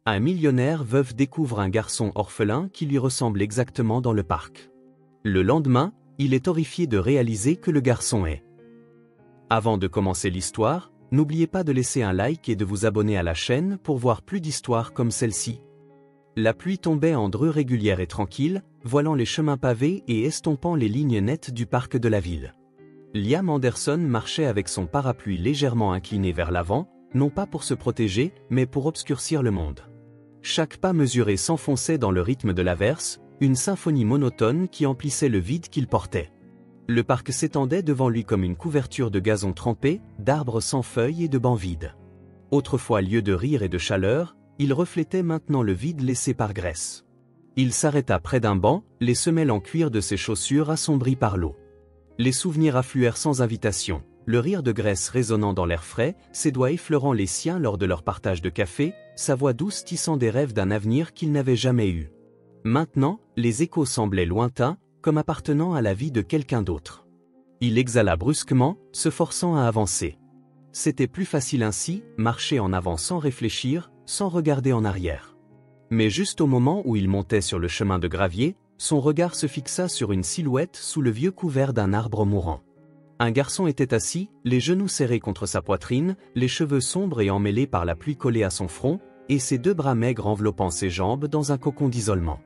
Un millionnaire veuf découvre un garçon orphelin qui lui ressemble exactement dans le parc. Le lendemain, il est horrifié de réaliser que le garçon est. Avant de commencer l'histoire, n'oubliez pas de laisser un like et de vous abonner à la chaîne pour voir plus d'histoires comme celle-ci. La pluie tombait en dreux régulière et tranquille, voilant les chemins pavés et estompant les lignes nettes du parc de la ville. Liam Anderson marchait avec son parapluie légèrement incliné vers l'avant, non pas pour se protéger, mais pour obscurcir le monde. Chaque pas mesuré s'enfonçait dans le rythme de l'averse, une symphonie monotone qui emplissait le vide qu'il portait. Le parc s'étendait devant lui comme une couverture de gazon trempé, d'arbres sans feuilles et de bancs vides. Autrefois lieu de rire et de chaleur, il reflétait maintenant le vide laissé par Grace. Il s'arrêta près d'un banc, les semelles en cuir de ses chaussures assombries par l'eau. Les souvenirs affluèrent sans invitation. Le rire de Grace résonnant dans l'air frais, ses doigts effleurant les siens lors de leur partage de café, sa voix douce tissant des rêves d'un avenir qu'il n'avait jamais eu. Maintenant, les échos semblaient lointains, comme appartenant à la vie de quelqu'un d'autre. Il exhala brusquement, se forçant à avancer. C'était plus facile ainsi, marcher en avant sans réfléchir, sans regarder en arrière. Mais juste au moment où il montait sur le chemin de gravier, son regard se fixa sur une silhouette sous le vieux couvert d'un arbre mourant. Un garçon était assis, les genoux serrés contre sa poitrine, les cheveux sombres et emmêlés par la pluie collés à son front, et ses deux bras maigres enveloppant ses jambes dans un cocon d'isolement.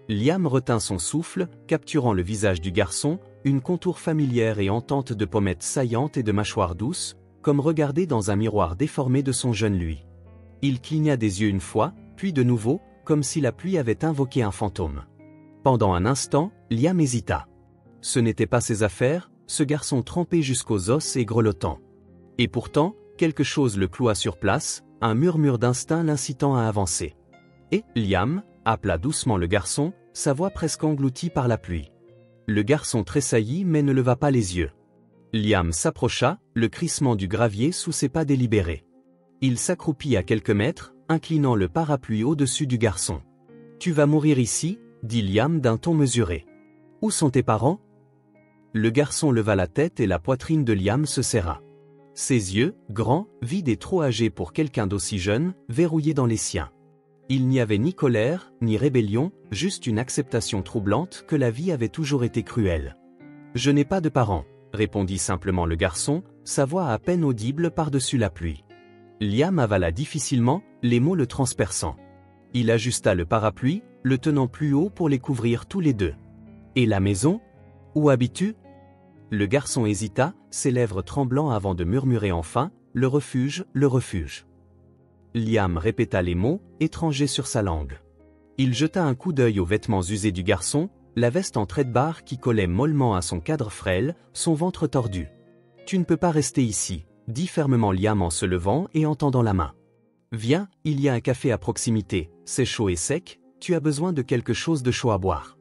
Liam retint son souffle, capturant le visage du garçon, une contour familière et hantante de pommettes saillantes et de mâchoires douces, comme regardé dans un miroir déformé de son jeune lui. Il cligna des yeux une fois, puis de nouveau, comme si la pluie avait invoqué un fantôme. Pendant un instant, Liam hésita. Ce n'était pas ses affaires, ce garçon trempé jusqu'aux os et grelottant. Et pourtant, quelque chose le cloua sur place, un murmure d'instinct l'incitant à avancer. Et Liam appela doucement le garçon, sa voix presque engloutie par la pluie. Le garçon tressaillit mais ne leva pas les yeux. Liam s'approcha, le crissement du gravier sous ses pas délibérés. Il s'accroupit à quelques mètres, inclinant le parapluie au-dessus du garçon. « Tu vas mourir ici ?» dit Liam d'un ton mesuré. « Où sont tes parents ?» Le garçon leva la tête et la poitrine de Liam se serra. Ses yeux, grands, vides et trop âgés pour quelqu'un d'aussi jeune, verrouillés dans les siens. Il n'y avait ni colère, ni rébellion, juste une acceptation troublante que la vie avait toujours été cruelle. « Je n'ai pas de parents », répondit simplement le garçon, sa voix à peine audible par-dessus la pluie. Liam avala difficilement, les mots le transperçant. Il ajusta le parapluie, le tenant plus haut pour les couvrir tous les deux. « Et la maison ? Où habites-tu » Le garçon hésita, ses lèvres tremblant avant de murmurer enfin, « Le refuge, le refuge. » Liam répéta les mots, étrangers sur sa langue. Il jeta un coup d'œil aux vêtements usés du garçon, la veste en trait de barre qui collait mollement à son cadre frêle, son ventre tordu. « Tu ne peux pas rester ici, » dit fermement Liam en se levant et en tendant la main. « Viens, il y a un café à proximité, c'est chaud et sec, tu as besoin de quelque chose de chaud à boire. »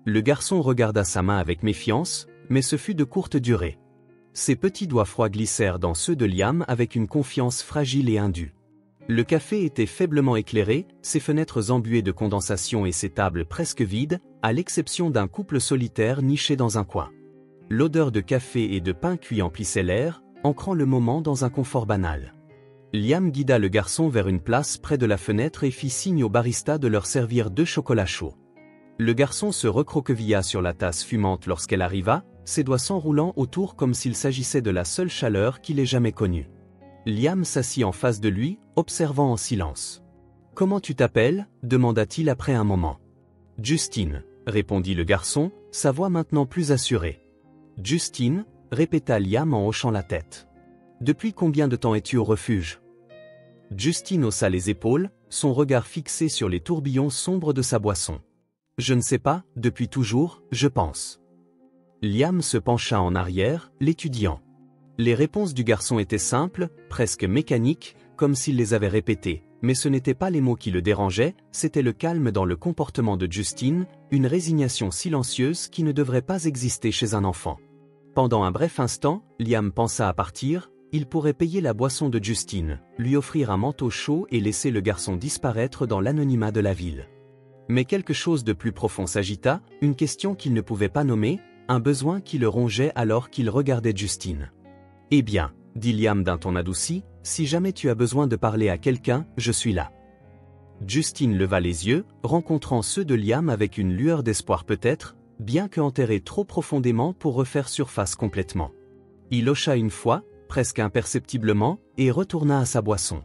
Le garçon regarda sa main avec méfiance, mais ce fut de courte durée. Ses petits doigts froids glissèrent dans ceux de Liam avec une confiance fragile et indue. Le café était faiblement éclairé, ses fenêtres embuées de condensation et ses tables presque vides, à l'exception d'un couple solitaire niché dans un coin. L'odeur de café et de pain cuit emplissait l'air, ancrant le moment dans un confort banal. Liam guida le garçon vers une place près de la fenêtre et fit signe au barista de leur servir 2 chocolats chauds. Le garçon se recroquevilla sur la tasse fumante lorsqu'elle arriva, ses doigts s'enroulant autour comme s'il s'agissait de la seule chaleur qu'il ait jamais connue. Liam s'assit en face de lui, observant en silence. « Comment tu t'appelles » demanda-t-il après un moment. « Justine » répondit le garçon, sa voix maintenant plus assurée. « Justine » répéta Liam en hochant la tête. « Depuis combien de temps es-tu au refuge » Justine haussa les épaules, son regard fixé sur les tourbillons sombres de sa boisson. « Je ne sais pas, depuis toujours, je pense. » Liam se pencha en arrière, l'étudiant. Les réponses du garçon étaient simples, presque mécaniques, comme s'il les avait répétées, mais ce n'étaient pas les mots qui le dérangeaient, c'était le calme dans le comportement de Justine, une résignation silencieuse qui ne devrait pas exister chez un enfant. Pendant un bref instant, Liam pensa à partir, il pourrait payer la boisson de Justine, lui offrir un manteau chaud et laisser le garçon disparaître dans l'anonymat de la ville. Mais quelque chose de plus profond s'agita, une question qu'il ne pouvait pas nommer, un besoin qui le rongeait alors qu'il regardait Justine. « Eh bien, » dit Liam d'un ton adouci, « si jamais tu as besoin de parler à quelqu'un, je suis là. » Justine leva les yeux, rencontrant ceux de Liam avec une lueur d'espoir peut-être, bien que enterré trop profondément pour refaire surface complètement. Il hocha une fois, presque imperceptiblement, et retourna à sa boisson.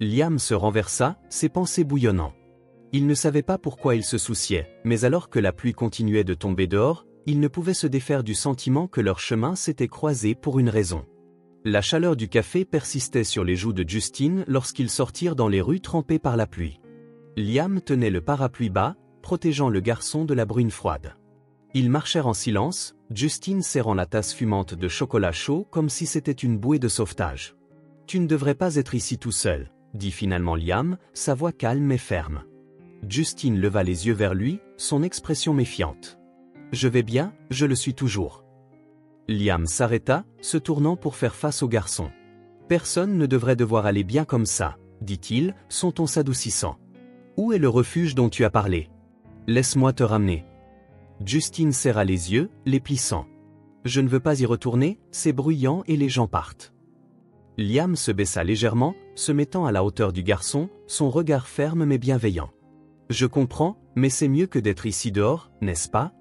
Liam se renversa, ses pensées bouillonnant. Il ne savait pas pourquoi il se souciait, mais alors que la pluie continuait de tomber dehors, il ne pouvait se défaire du sentiment que leurs chemins s'étaient croisés pour une raison. La chaleur du café persistait sur les joues de Justine lorsqu'ils sortirent dans les rues trempées par la pluie. Liam tenait le parapluie bas, protégeant le garçon de la bruine froide. Ils marchèrent en silence, Justine serrant la tasse fumante de chocolat chaud comme si c'était une bouée de sauvetage. « Tu ne devrais pas être ici tout seul », dit finalement Liam, sa voix calme et ferme. Justine leva les yeux vers lui, son expression méfiante. « Je vais bien, je le suis toujours. » Liam s'arrêta, se tournant pour faire face au garçon. « Personne ne devrait devoir aller bien comme ça, » dit-il, son ton s'adoucissant. « Où est le refuge dont tu as parlé? Laisse-moi te ramener. » Justine serra les yeux, les plissant. « Je ne veux pas y retourner, c'est bruyant et les gens partent. » Liam se baissa légèrement, se mettant à la hauteur du garçon, son regard ferme mais bienveillant. « Je comprends, mais c'est mieux que d'être ici dehors, n'est-ce pas?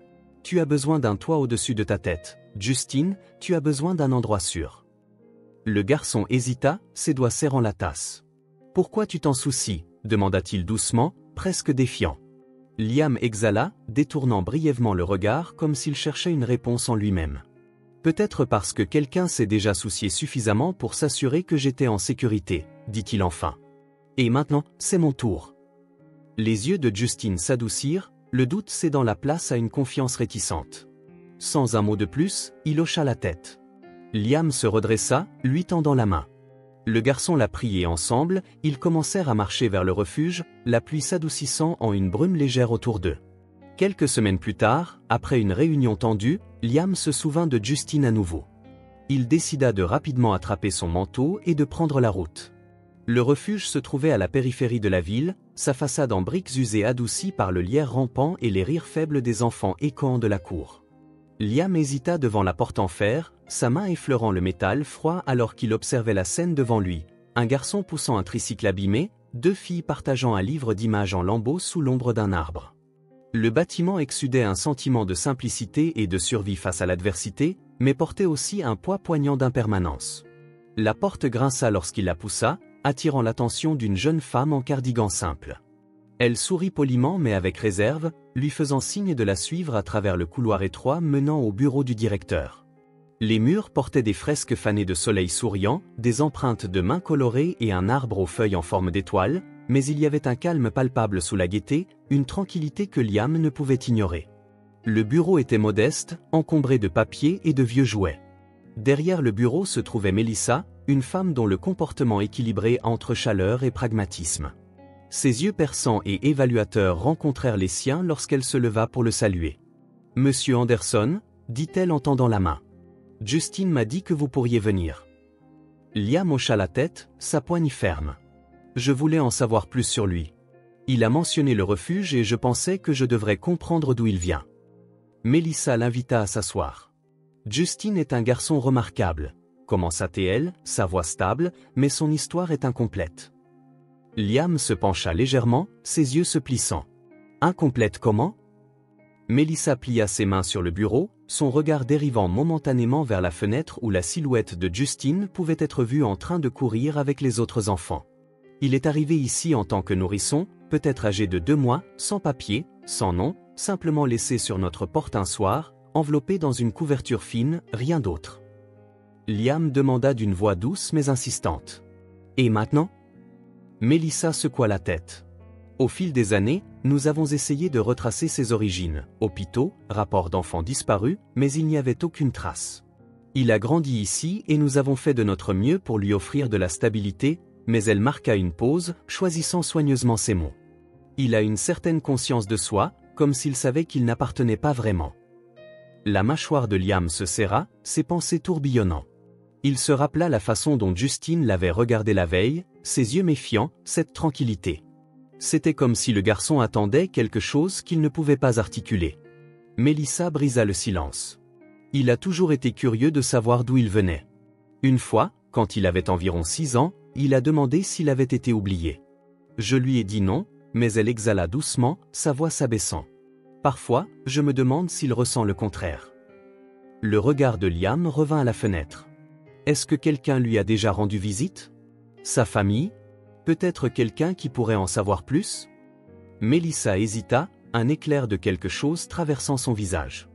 Tu as besoin d'un toit au-dessus de ta tête. Justine, tu as besoin d'un endroit sûr. » Le garçon hésita, ses doigts serrant la tasse. « Pourquoi tu t'en soucies ?» demanda-t-il doucement, presque défiant. Liam exhala, détournant brièvement le regard comme s'il cherchait une réponse en lui-même. « Peut-être parce que quelqu'un s'est déjà soucié suffisamment pour s'assurer que j'étais en sécurité, dit-il enfin. Et maintenant, c'est mon tour. » Les yeux de Justine s'adoucirent, le doute cédant la place à une confiance réticente. Sans un mot de plus, il hocha la tête. Liam se redressa, lui tendant la main. Le garçon la prit et ensemble, ils commencèrent à marcher vers le refuge, la pluie s'adoucissant en une brume légère autour d'eux. Quelques semaines plus tard, après une réunion tendue, Liam se souvint de Justine à nouveau. Il décida de rapidement attraper son manteau et de prendre la route. Le refuge se trouvait à la périphérie de la ville, sa façade en briques usées adoucie par le lierre rampant et les rires faibles des enfants échoant de la cour. Liam hésita devant la porte en fer, sa main effleurant le métal froid alors qu'il observait la scène devant lui. Un garçon poussant un tricycle abîmé, deux filles partageant un livre d'images en lambeaux sous l'ombre d'un arbre. Le bâtiment exsudait un sentiment de simplicité et de survie face à l'adversité, mais portait aussi un poids poignant d'impermanence. La porte grinça lorsqu'il la poussa, attirant l'attention d'une jeune femme en cardigan simple. Elle sourit poliment mais avec réserve, lui faisant signe de la suivre à travers le couloir étroit menant au bureau du directeur. Les murs portaient des fresques fanées de soleil souriant, des empreintes de mains colorées et un arbre aux feuilles en forme d'étoile, mais il y avait un calme palpable sous la gaieté, une tranquillité que Liam ne pouvait ignorer. Le bureau était modeste, encombré de papiers et de vieux jouets. Derrière le bureau se trouvait Melissa, une femme dont le comportement équilibré entre chaleur et pragmatisme. Ses yeux perçants et évaluateurs rencontrèrent les siens lorsqu'elle se leva pour le saluer. « Monsieur Anderson » dit-elle en tendant la main. « Justine m'a dit que vous pourriez venir. » Liam hocha la tête, sa poigne ferme. « Je voulais en savoir plus sur lui. Il a mentionné le refuge et je pensais que je devrais comprendre d'où il vient. » Melissa l'invita à s'asseoir. « Justine est un garçon remarquable, » commença-t-elle, sa voix stable, mais son histoire est incomplète. Liam se pencha légèrement, ses yeux se plissant. « Incomplète comment ?» Melissa plia ses mains sur le bureau, son regard dérivant momentanément vers la fenêtre où la silhouette de Justine pouvait être vue en train de courir avec les autres enfants. Il est arrivé ici en tant que nourrisson, peut-être âgé de 2 mois, sans papier, sans nom, simplement laissé sur notre porte un soir, enveloppé dans une couverture fine, rien d'autre. Liam demanda d'une voix douce mais insistante. « Et maintenant ?» Melissa secoua la tête. Au fil des années, nous avons essayé de retracer ses origines, hôpitaux, rapports d'enfants disparus, mais il n'y avait aucune trace. Il a grandi ici et nous avons fait de notre mieux pour lui offrir de la stabilité, mais elle marqua une pause, choisissant soigneusement ses mots. Il a une certaine conscience de soi, comme s'il savait qu'il n'appartenait pas vraiment. La mâchoire de Liam se serra, ses pensées tourbillonnant. Il se rappela la façon dont Justine l'avait regardé la veille, ses yeux méfiants, cette tranquillité. C'était comme si le garçon attendait quelque chose qu'il ne pouvait pas articuler. Melissa brisa le silence. Il a toujours été curieux de savoir d'où il venait. Une fois, quand il avait environ 6 ans, il a demandé s'il avait été oublié. Je lui ai dit non, mais elle exhala doucement, sa voix s'abaissant. Parfois, je me demande s'il ressent le contraire. Le regard de Liam revint à la fenêtre. Est-ce que quelqu'un lui a déjà rendu visite? Sa famille? Peut-être quelqu'un qui pourrait en savoir plus? Mélissa hésita, un éclair de quelque chose traversant son visage.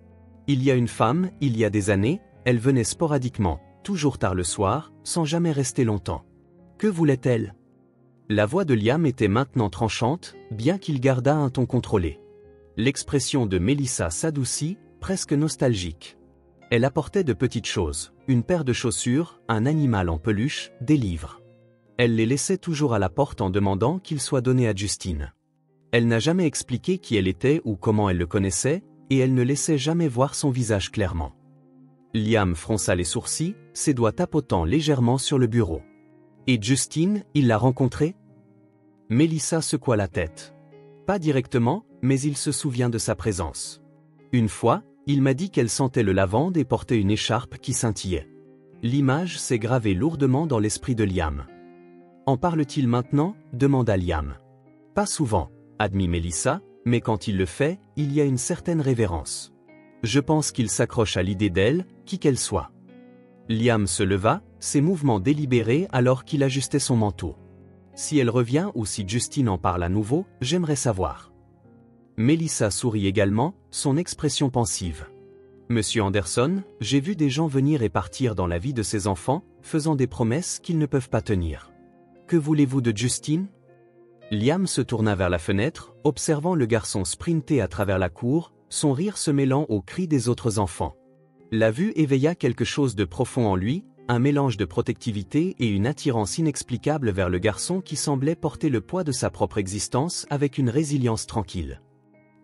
Il y a une femme, il y a des années, elle venait sporadiquement, toujours tard le soir, sans jamais rester longtemps. Que voulait-elle? La voix de Liam était maintenant tranchante, bien qu'il gardât un ton contrôlé. L'expression de Mélissa s'adoucit, presque nostalgique. Elle apportait de petites choses, une paire de chaussures, un animal en peluche, des livres. Elle les laissait toujours à la porte en demandant qu'ils soient donnés à Justine. Elle n'a jamais expliqué qui elle était ou comment elle le connaissait, et elle ne laissait jamais voir son visage clairement. Liam fronça les sourcils, ses doigts tapotant légèrement sur le bureau. Et Justine, il l'a rencontrée? Mélissa secoua la tête. Pas directement, mais il se souvient de sa présence. Une fois, il m'a dit qu'elle sentait le lavande et portait une écharpe qui scintillait. L'image s'est gravée lourdement dans l'esprit de Liam. En parle-t-il maintenant? Demanda Liam. Pas souvent, admit Mélissa, mais quand il le fait, il y a une certaine révérence. Je pense qu'il s'accroche à l'idée d'elle, qui qu'elle soit. Liam se leva, ses mouvements délibérés alors qu'il ajustait son manteau. Si elle revient ou si Justine en parle à nouveau, j'aimerais savoir. Mélissa sourit également, son expression pensive. Monsieur Anderson, j'ai vu des gens venir et partir dans la vie de ces enfants, faisant des promesses qu'ils ne peuvent pas tenir. Que voulez-vous de Justine? Liam se tourna vers la fenêtre, observant le garçon sprinter à travers la cour, son rire se mêlant aux cris des autres enfants. La vue éveilla quelque chose de profond en lui, un mélange de protectivité et une attirance inexplicable vers le garçon qui semblait porter le poids de sa propre existence avec une résilience tranquille.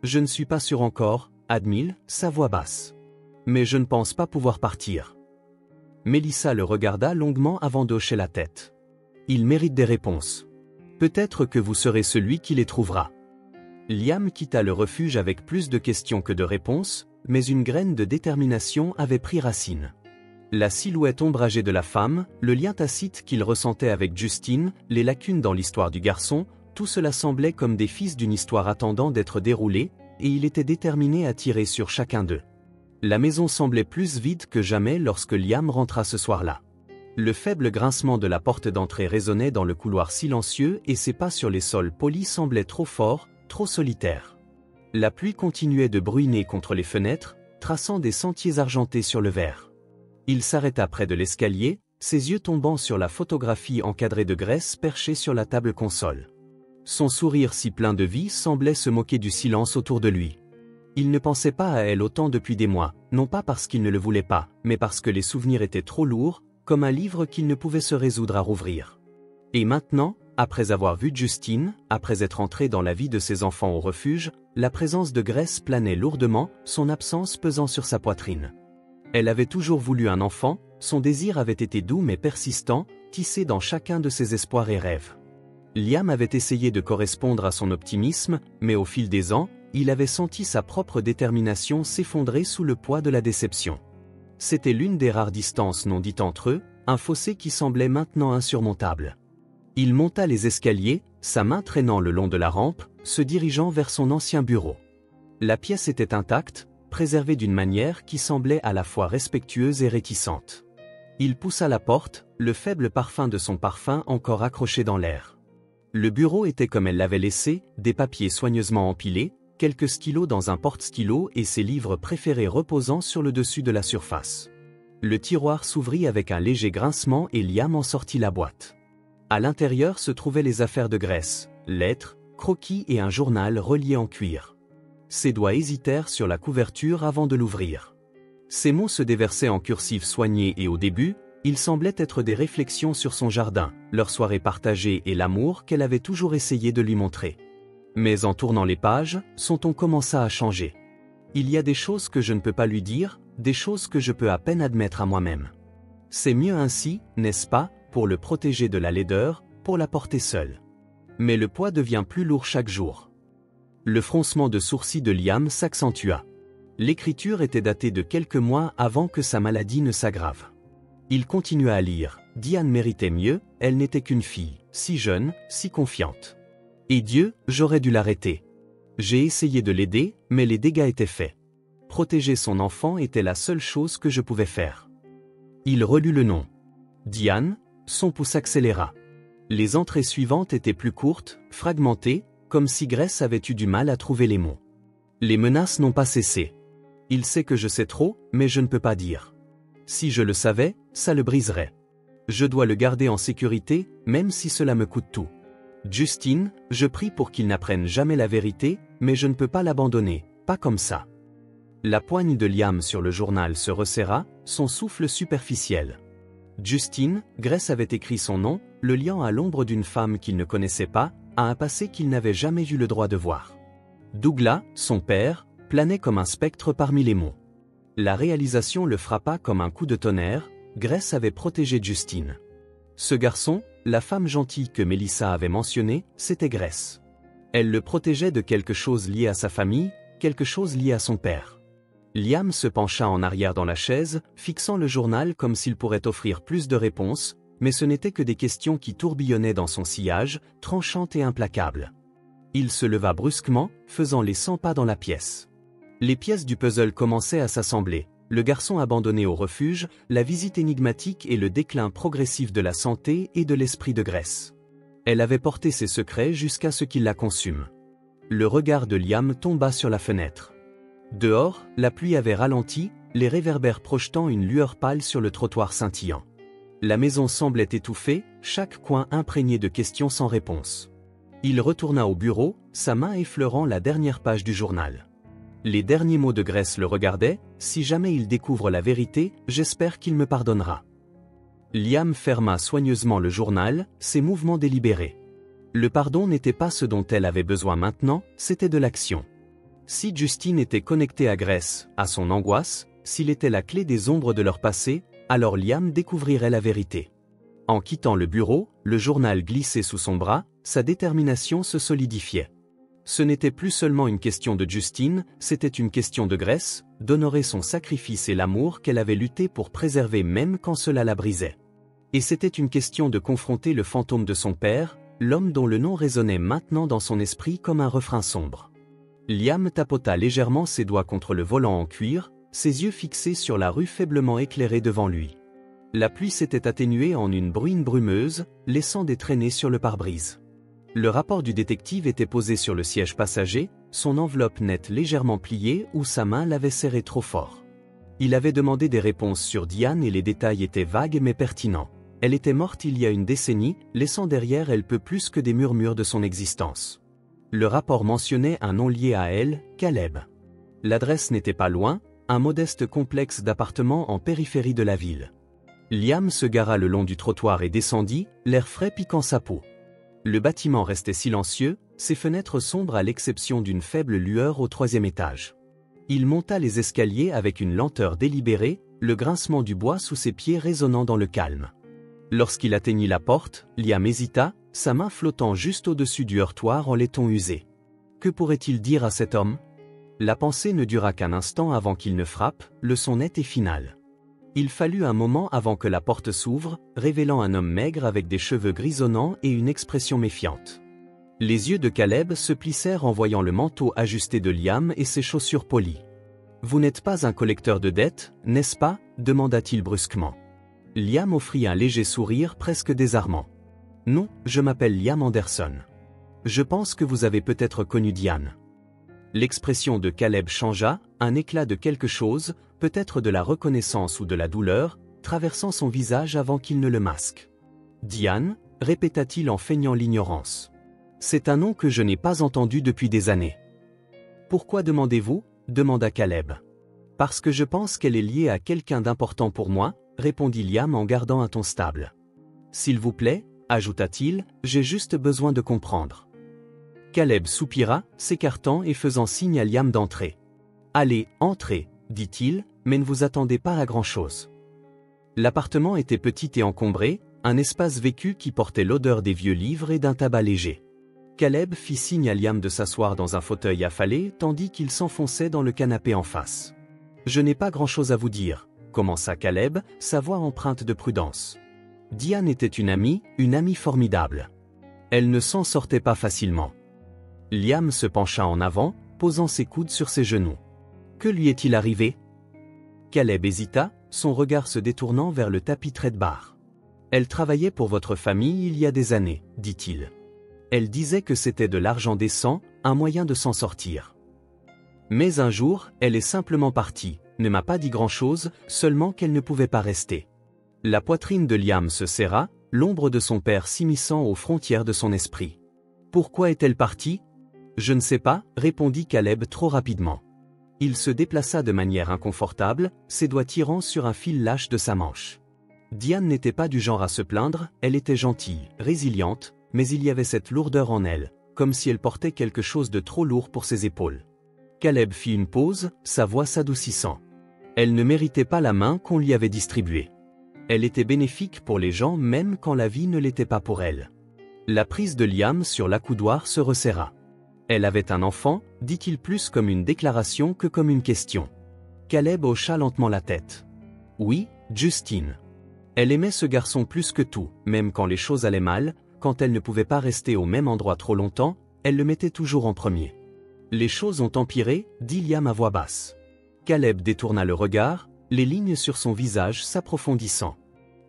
Je ne suis pas sûr encore, admit-il, sa voix basse. Mais je ne pense pas pouvoir partir. Mélissa le regarda longuement avant d'hocher la tête. Il mérite des réponses. Peut-être que vous serez celui qui les trouvera. Liam quitta le refuge avec plus de questions que de réponses, mais une graine de détermination avait pris racine. La silhouette ombragée de la femme, le lien tacite qu'il ressentait avec Justine, les lacunes dans l'histoire du garçon, tout cela semblait comme des fils d'une histoire attendant d'être déroulée, et il était déterminé à tirer sur chacun d'eux. La maison semblait plus vide que jamais lorsque Liam rentra ce soir-là. Le faible grincement de la porte d'entrée résonnait dans le couloir silencieux et ses pas sur les sols polis semblaient trop forts, trop solitaires. La pluie continuait de bruiner contre les fenêtres, traçant des sentiers argentés sur le verre. Il s'arrêta près de l'escalier, ses yeux tombant sur la photographie encadrée de graisse perchée sur la table console. Son sourire si plein de vie semblait se moquer du silence autour de lui. Il ne pensait pas à elle autant depuis des mois, non pas parce qu'il ne le voulait pas, mais parce que les souvenirs étaient trop lourds, comme un livre qu'il ne pouvait se résoudre à rouvrir. Et maintenant, après avoir vu Justine, après être entré dans la vie de ses enfants au refuge, la présence de Grace planait lourdement, son absence pesant sur sa poitrine. Elle avait toujours voulu un enfant, son désir avait été doux mais persistant, tissé dans chacun de ses espoirs et rêves. Liam avait essayé de correspondre à son optimisme, mais au fil des ans, il avait senti sa propre détermination s'effondrer sous le poids de la déception. C'était l'une des rares distances non dites entre eux, un fossé qui semblait maintenant insurmontable. Il monta les escaliers, sa main traînant le long de la rampe, se dirigeant vers son ancien bureau. La pièce était intacte, préservée d'une manière qui semblait à la fois respectueuse et réticente. Il poussa la porte, le faible parfum de son parfum encore accroché dans l'air. Le bureau était comme elle l'avait laissé, des papiers soigneusement empilés, quelques stylos dans un porte-stylos et ses livres préférés reposant sur le dessus de la surface. Le tiroir s'ouvrit avec un léger grincement et Liam en sortit la boîte. À l'intérieur se trouvaient les affaires de Grace, lettres, croquis et un journal relié en cuir. Ses doigts hésitèrent sur la couverture avant de l'ouvrir. Ses mots se déversaient en cursive soignée et au début, ils semblaient être des réflexions sur son jardin, leur soirée partagée et l'amour qu'elle avait toujours essayé de lui montrer. Mais en tournant les pages, son ton commença à changer. Il y a des choses que je ne peux pas lui dire, des choses que je peux à peine admettre à moi-même. C'est mieux ainsi, n'est-ce pas, pour le protéger de la laideur, pour la porter seule. Mais le poids devient plus lourd chaque jour. Le froncement de sourcils de Liam s'accentua. L'écriture était datée de quelques mois avant que sa maladie ne s'aggrave. Il continua à lire. Diane méritait mieux, elle n'était qu'une fille, si jeune, si confiante. Et Dieu, j'aurais dû l'arrêter. J'ai essayé de l'aider, mais les dégâts étaient faits. Protéger son enfant était la seule chose que je pouvais faire. Il relut le nom. Diane, son pouce accéléra. Les entrées suivantes étaient plus courtes, fragmentées, comme si Grace avait eu du mal à trouver les mots. Les menaces n'ont pas cessé. Il sait que je sais trop, mais je ne peux pas dire. Si je le savais, ça le briserait. Je dois le garder en sécurité, même si cela me coûte tout. Justine, je prie pour qu'il n'apprenne jamais la vérité, mais je ne peux pas l'abandonner, pas comme ça. La poigne de Liam sur le journal se resserra, son souffle superficiel. Justine, Grace avait écrit son nom, le liant à l'ombre d'une femme qu'il ne connaissait pas, à un passé qu'il n'avait jamais eu le droit de voir. Douglas, son père, planait comme un spectre parmi les mots. La réalisation le frappa comme un coup de tonnerre, Grace avait protégé Justine. Ce garçon, la femme gentille que Melissa avait mentionnée, c'était Grace. Elle le protégeait de quelque chose lié à sa famille, quelque chose lié à son père. Liam se pencha en arrière dans la chaise, fixant le journal comme s'il pourrait offrir plus de réponses, mais ce n'étaient que des questions qui tourbillonnaient dans son sillage, tranchantes et implacables. Il se leva brusquement, faisant les 100 pas dans la pièce. Les pièces du puzzle commençaient à s'assembler. Le garçon abandonné au refuge, la visite énigmatique et le déclin progressif de la santé et de l'esprit de Grace. Elle avait porté ses secrets jusqu'à ce qu'il la consume. Le regard de Liam tomba sur la fenêtre. Dehors, la pluie avait ralenti, les réverbères projetant une lueur pâle sur le trottoir scintillant. La maison semblait étouffée, chaque coin imprégné de questions sans réponse. Il retourna au bureau, sa main effleurant la dernière page du journal. Les derniers mots de Grace le regardaient, « Si jamais il découvre la vérité, j'espère qu'il me pardonnera. » Liam ferma soigneusement le journal, ses mouvements délibérés. Le pardon n'était pas ce dont elle avait besoin maintenant, c'était de l'action. Si Justine était connectée à Grace, à son angoisse, s'il était la clé des ombres de leur passé, alors Liam découvrirait la vérité. En quittant le bureau, le journal glissait sous son bras, sa détermination se solidifiait. Ce n'était plus seulement une question de Justine, c'était une question de Grace, d'honorer son sacrifice et l'amour qu'elle avait lutté pour préserver même quand cela la brisait. Et c'était une question de confronter le fantôme de son père, l'homme dont le nom résonnait maintenant dans son esprit comme un refrain sombre. Liam tapota légèrement ses doigts contre le volant en cuir, ses yeux fixés sur la rue faiblement éclairée devant lui. La pluie s'était atténuée en une bruine brumeuse, laissant des traînées sur le pare-brise. Le rapport du détective était posé sur le siège passager, son enveloppe nette légèrement pliée où sa main l'avait serré trop fort. Il avait demandé des réponses sur Diane et les détails étaient vagues mais pertinents. Elle était morte il y a une décennie, laissant derrière elle peu plus que des murmures de son existence. Le rapport mentionnait un nom lié à elle, Caleb. L'adresse n'était pas loin, un modeste complexe d'appartements en périphérie de la ville. Liam se gara le long du trottoir et descendit, l'air frais piquant sa peau. Le bâtiment restait silencieux, ses fenêtres sombres à l'exception d'une faible lueur au 3e étage. Il monta les escaliers avec une lenteur délibérée, le grincement du bois sous ses pieds résonnant dans le calme. Lorsqu'il atteignit la porte, Liam hésita, sa main flottant juste au-dessus du heurtoir en laiton usé. Que pourrait-il dire à cet homme? La pensée ne dura qu'un instant avant qu'il ne frappe, le son net et final. Il fallut un moment avant que la porte s'ouvre, révélant un homme maigre avec des cheveux grisonnants et une expression méfiante. Les yeux de Caleb se plissèrent en voyant le manteau ajusté de Liam et ses chaussures polies. « Vous n'êtes pas un collecteur de dettes, n'est-ce pas ?» demanda-t-il brusquement. Liam offrit un léger sourire presque désarmant. « Non, je m'appelle Liam Anderson. Je pense que vous avez peut-être connu Diane. » L'expression de Caleb changea, un éclat de quelque chose, peut-être de la reconnaissance ou de la douleur, traversant son visage avant qu'il ne le masque. « Diane » répéta-t-il en feignant l'ignorance. « C'est un nom que je n'ai pas entendu depuis des années. »« Pourquoi demandez-vous » demanda Caleb. « Parce que je pense qu'elle est liée à quelqu'un d'important pour moi, » répondit Liam en gardant un ton stable. « S'il vous plaît, » ajouta-t-il, « j'ai juste besoin de comprendre. » Caleb soupira, s'écartant et faisant signe à Liam d'entrer. « Allez, entrez, » dit-il, « mais ne vous attendez pas à grand-chose. » L'appartement était petit et encombré, un espace vécu qui portait l'odeur des vieux livres et d'un tabac léger. Caleb fit signe à Liam de s'asseoir dans un fauteuil affalé tandis qu'il s'enfonçait dans le canapé en face. « Je n'ai pas grand-chose à vous dire, » commença Caleb, sa voix empreinte de prudence. Diane était une amie formidable. Elle ne s'en sortait pas facilement. Liam se pencha en avant, posant ses coudes sur ses genoux. Que lui est-il arrivé? Caleb hésita, son regard se détournant vers le tapis trade-bar. Elle travaillait pour votre famille il y a des années, dit-il. Elle disait que c'était de l'argent décent, un moyen de s'en sortir. Mais un jour, elle est simplement partie, ne m'a pas dit grand-chose, seulement qu'elle ne pouvait pas rester. La poitrine de Liam se serra, l'ombre de son père s'immisçant aux frontières de son esprit. Pourquoi est-elle partie? Je ne sais pas, répondit Caleb trop rapidement. Il se déplaça de manière inconfortable, ses doigts tirant sur un fil lâche de sa manche. Diane n'était pas du genre à se plaindre, elle était gentille, résiliente, mais il y avait cette lourdeur en elle, comme si elle portait quelque chose de trop lourd pour ses épaules. Caleb fit une pause, sa voix s'adoucissant. Elle ne méritait pas la main qu'on lui avait distribuée. Elle était bénéfique pour les gens même quand la vie ne l'était pas pour elle. La prise de Liam sur l'accoudoir se resserra. Elle avait un enfant, dit-il plus comme une déclaration que comme une question. Caleb hocha lentement la tête. Oui, Justine. Elle aimait ce garçon plus que tout, même quand les choses allaient mal, quand elle ne pouvait pas rester au même endroit trop longtemps, elle le mettait toujours en premier. Les choses ont empiré, dit Liam à voix basse. Caleb détourna le regard, les lignes sur son visage s'approfondissant.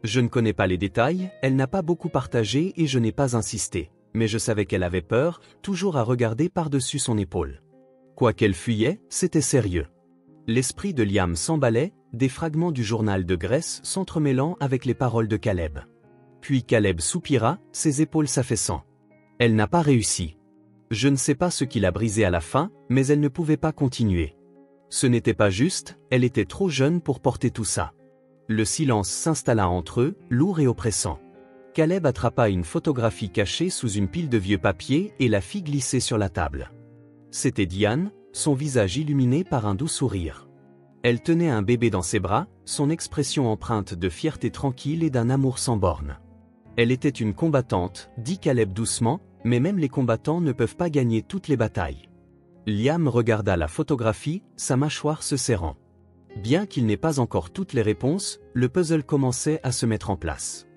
Je ne connais pas les détails, elle n'a pas beaucoup partagé et je n'ai pas insisté, mais je savais qu'elle avait peur, toujours à regarder par-dessus son épaule. Quoi qu'elle fuyait, c'était sérieux. L'esprit de Liam s'emballait, des fragments du journal de Grèce s'entremêlant avec les paroles de Caleb. Puis Caleb soupira, ses épaules s'affaissant. Elle n'a pas réussi. Je ne sais pas ce qui l'a brisée à la fin, mais elle ne pouvait pas continuer. Ce n'était pas juste, elle était trop jeune pour porter tout ça. Le silence s'installa entre eux, lourd et oppressant. Caleb attrapa une photographie cachée sous une pile de vieux papiers et la fit glisser sur la table. C'était Diane, son visage illuminé par un doux sourire. Elle tenait un bébé dans ses bras, son expression empreinte de fierté tranquille et d'un amour sans bornes. Elle était une combattante, dit Caleb doucement, mais même les combattants ne peuvent pas gagner toutes les batailles. Liam regarda la photographie, sa mâchoire se serrant. Bien qu'il n'ait pas encore toutes les réponses, le puzzle commençait à se mettre en place.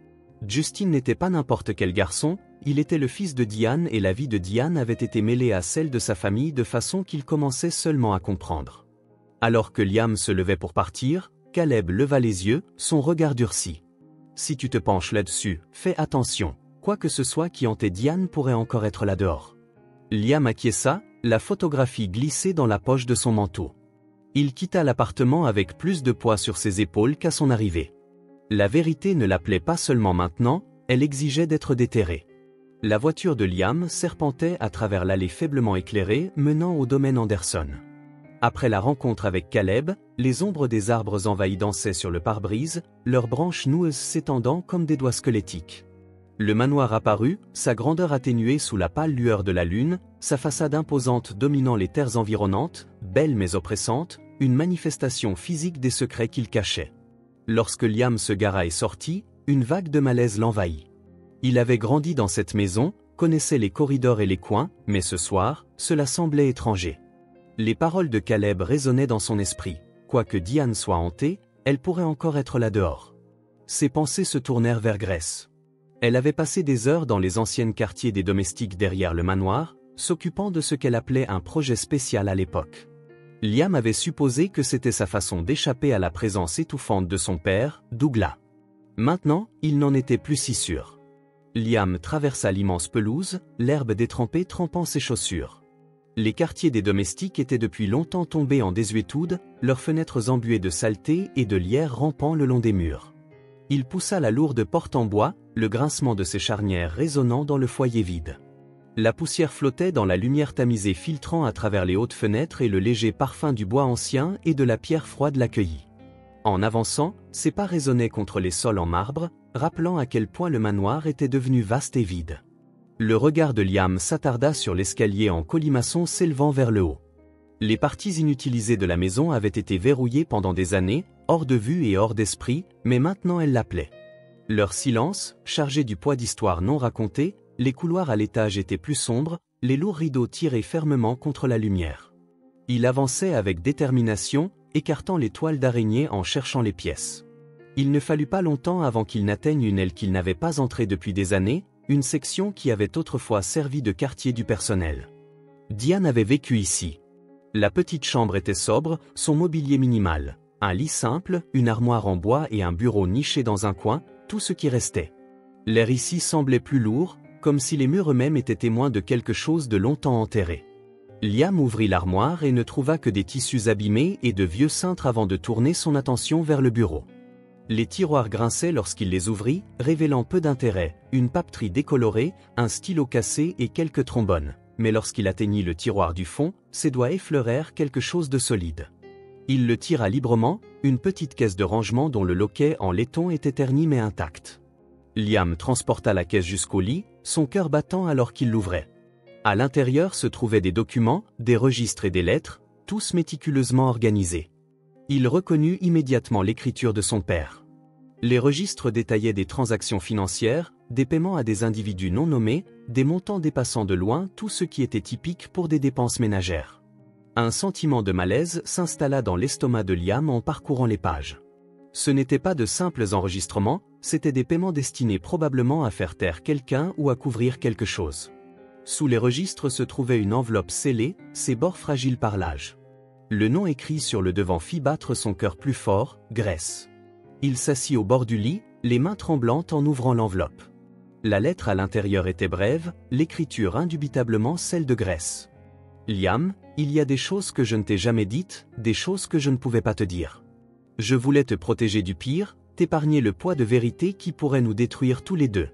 Justin n'était pas n'importe quel garçon, il était le fils de Diane et la vie de Diane avait été mêlée à celle de sa famille de façon qu'il commençait seulement à comprendre. Alors que Liam se levait pour partir, Caleb leva les yeux, son regard durci. Si tu te penches là-dessus, fais attention, quoi que ce soit qui hantait Diane pourrait encore être là dehors. Liam acquiesça, la photographie glissait dans la poche de son manteau. Il quitta l'appartement avec plus de poids sur ses épaules qu'à son arrivée. La vérité ne l'appelait pas seulement maintenant, elle exigeait d'être déterrée. La voiture de Liam serpentait à travers l'allée faiblement éclairée menant au domaine Anderson. Après la rencontre avec Caleb, les ombres des arbres envahis dansaient sur le pare-brise, leurs branches noueuses s'étendant comme des doigts squelettiques. Le manoir apparut, sa grandeur atténuée sous la pâle lueur de la lune, sa façade imposante dominant les terres environnantes, belle mais oppressante, une manifestation physique des secrets qu'il cachait. Lorsque Liam se gara et sortit, une vague de malaise l'envahit. Il avait grandi dans cette maison, connaissait les corridors et les coins, mais ce soir, cela semblait étranger. Les paroles de Caleb résonnaient dans son esprit. Quoique Diane soit hantée, elle pourrait encore être là dehors. Ses pensées se tournèrent vers Grèce. Elle avait passé des heures dans les anciens quartiers des domestiques derrière le manoir, s'occupant de ce qu'elle appelait un projet spécial à l'époque. Liam avait supposé que c'était sa façon d'échapper à la présence étouffante de son père, Douglas. Maintenant, il n'en était plus si sûr. Liam traversa l'immense pelouse, l'herbe détrempée trempant ses chaussures. Les quartiers des domestiques étaient depuis longtemps tombés en désuétude, leurs fenêtres embuées de saleté et de lierre rampant le long des murs. Il poussa la lourde porte en bois, le grincement de ses charnières résonnant dans le foyer vide. La poussière flottait dans la lumière tamisée filtrant à travers les hautes fenêtres et le léger parfum du bois ancien et de la pierre froide l'accueillit. En avançant, ses pas résonnaient contre les sols en marbre, rappelant à quel point le manoir était devenu vaste et vide. Le regard de Liam s'attarda sur l'escalier en colimaçon s'élevant vers le haut. Les parties inutilisées de la maison avaient été verrouillées pendant des années, hors de vue et hors d'esprit, mais maintenant elle l'appelait. Leur silence, chargé du poids d'histoires non racontées, les couloirs à l'étage étaient plus sombres, les lourds rideaux tirés fermement contre la lumière. Il avançait avec détermination, écartant les toiles d'araignée en cherchant les pièces. Il ne fallut pas longtemps avant qu'il n'atteigne une aile qu'il n'avait pas entrée depuis des années, une section qui avait autrefois servi de quartier du personnel. Diane avait vécu ici. La petite chambre était sobre, son mobilier minimal. Un lit simple, une armoire en bois et un bureau niché dans un coin, tout ce qui restait. L'air ici semblait plus lourd, comme si les murs eux-mêmes étaient témoins de quelque chose de longtemps enterré. Liam ouvrit l'armoire et ne trouva que des tissus abîmés et de vieux cintres avant de tourner son attention vers le bureau. Les tiroirs grinçaient lorsqu'il les ouvrit, révélant peu d'intérêt, une papeterie décolorée, un stylo cassé et quelques trombones. Mais lorsqu'il atteignit le tiroir du fond, ses doigts effleurèrent quelque chose de solide. Il le tira librement, une petite caisse de rangement dont le loquet en laiton était terni mais intact. Liam transporta la caisse jusqu'au lit, son cœur battant alors qu'il l'ouvrait. À l'intérieur se trouvaient des documents, des registres et des lettres, tous méticuleusement organisés. Il reconnut immédiatement l'écriture de son père. Les registres détaillaient des transactions financières, des paiements à des individus non nommés, des montants dépassant de loin tout ce qui était typique pour des dépenses ménagères. Un sentiment de malaise s'installa dans l'estomac de Liam en parcourant les pages. Ce n'étaient pas de simples enregistrements, c'étaient des paiements destinés probablement à faire taire quelqu'un ou à couvrir quelque chose. Sous les registres se trouvait une enveloppe scellée, ses bords fragiles par l'âge. Le nom écrit sur le devant fit battre son cœur plus fort, Grace. Il s'assit au bord du lit, les mains tremblantes en ouvrant l'enveloppe. La lettre à l'intérieur était brève, l'écriture indubitablement celle de Grace. Liam, il y a des choses que je ne t'ai jamais dites, des choses que je ne pouvais pas te dire. Je voulais te protéger du pire, t'épargner le poids de vérité qui pourrait nous détruire tous les deux.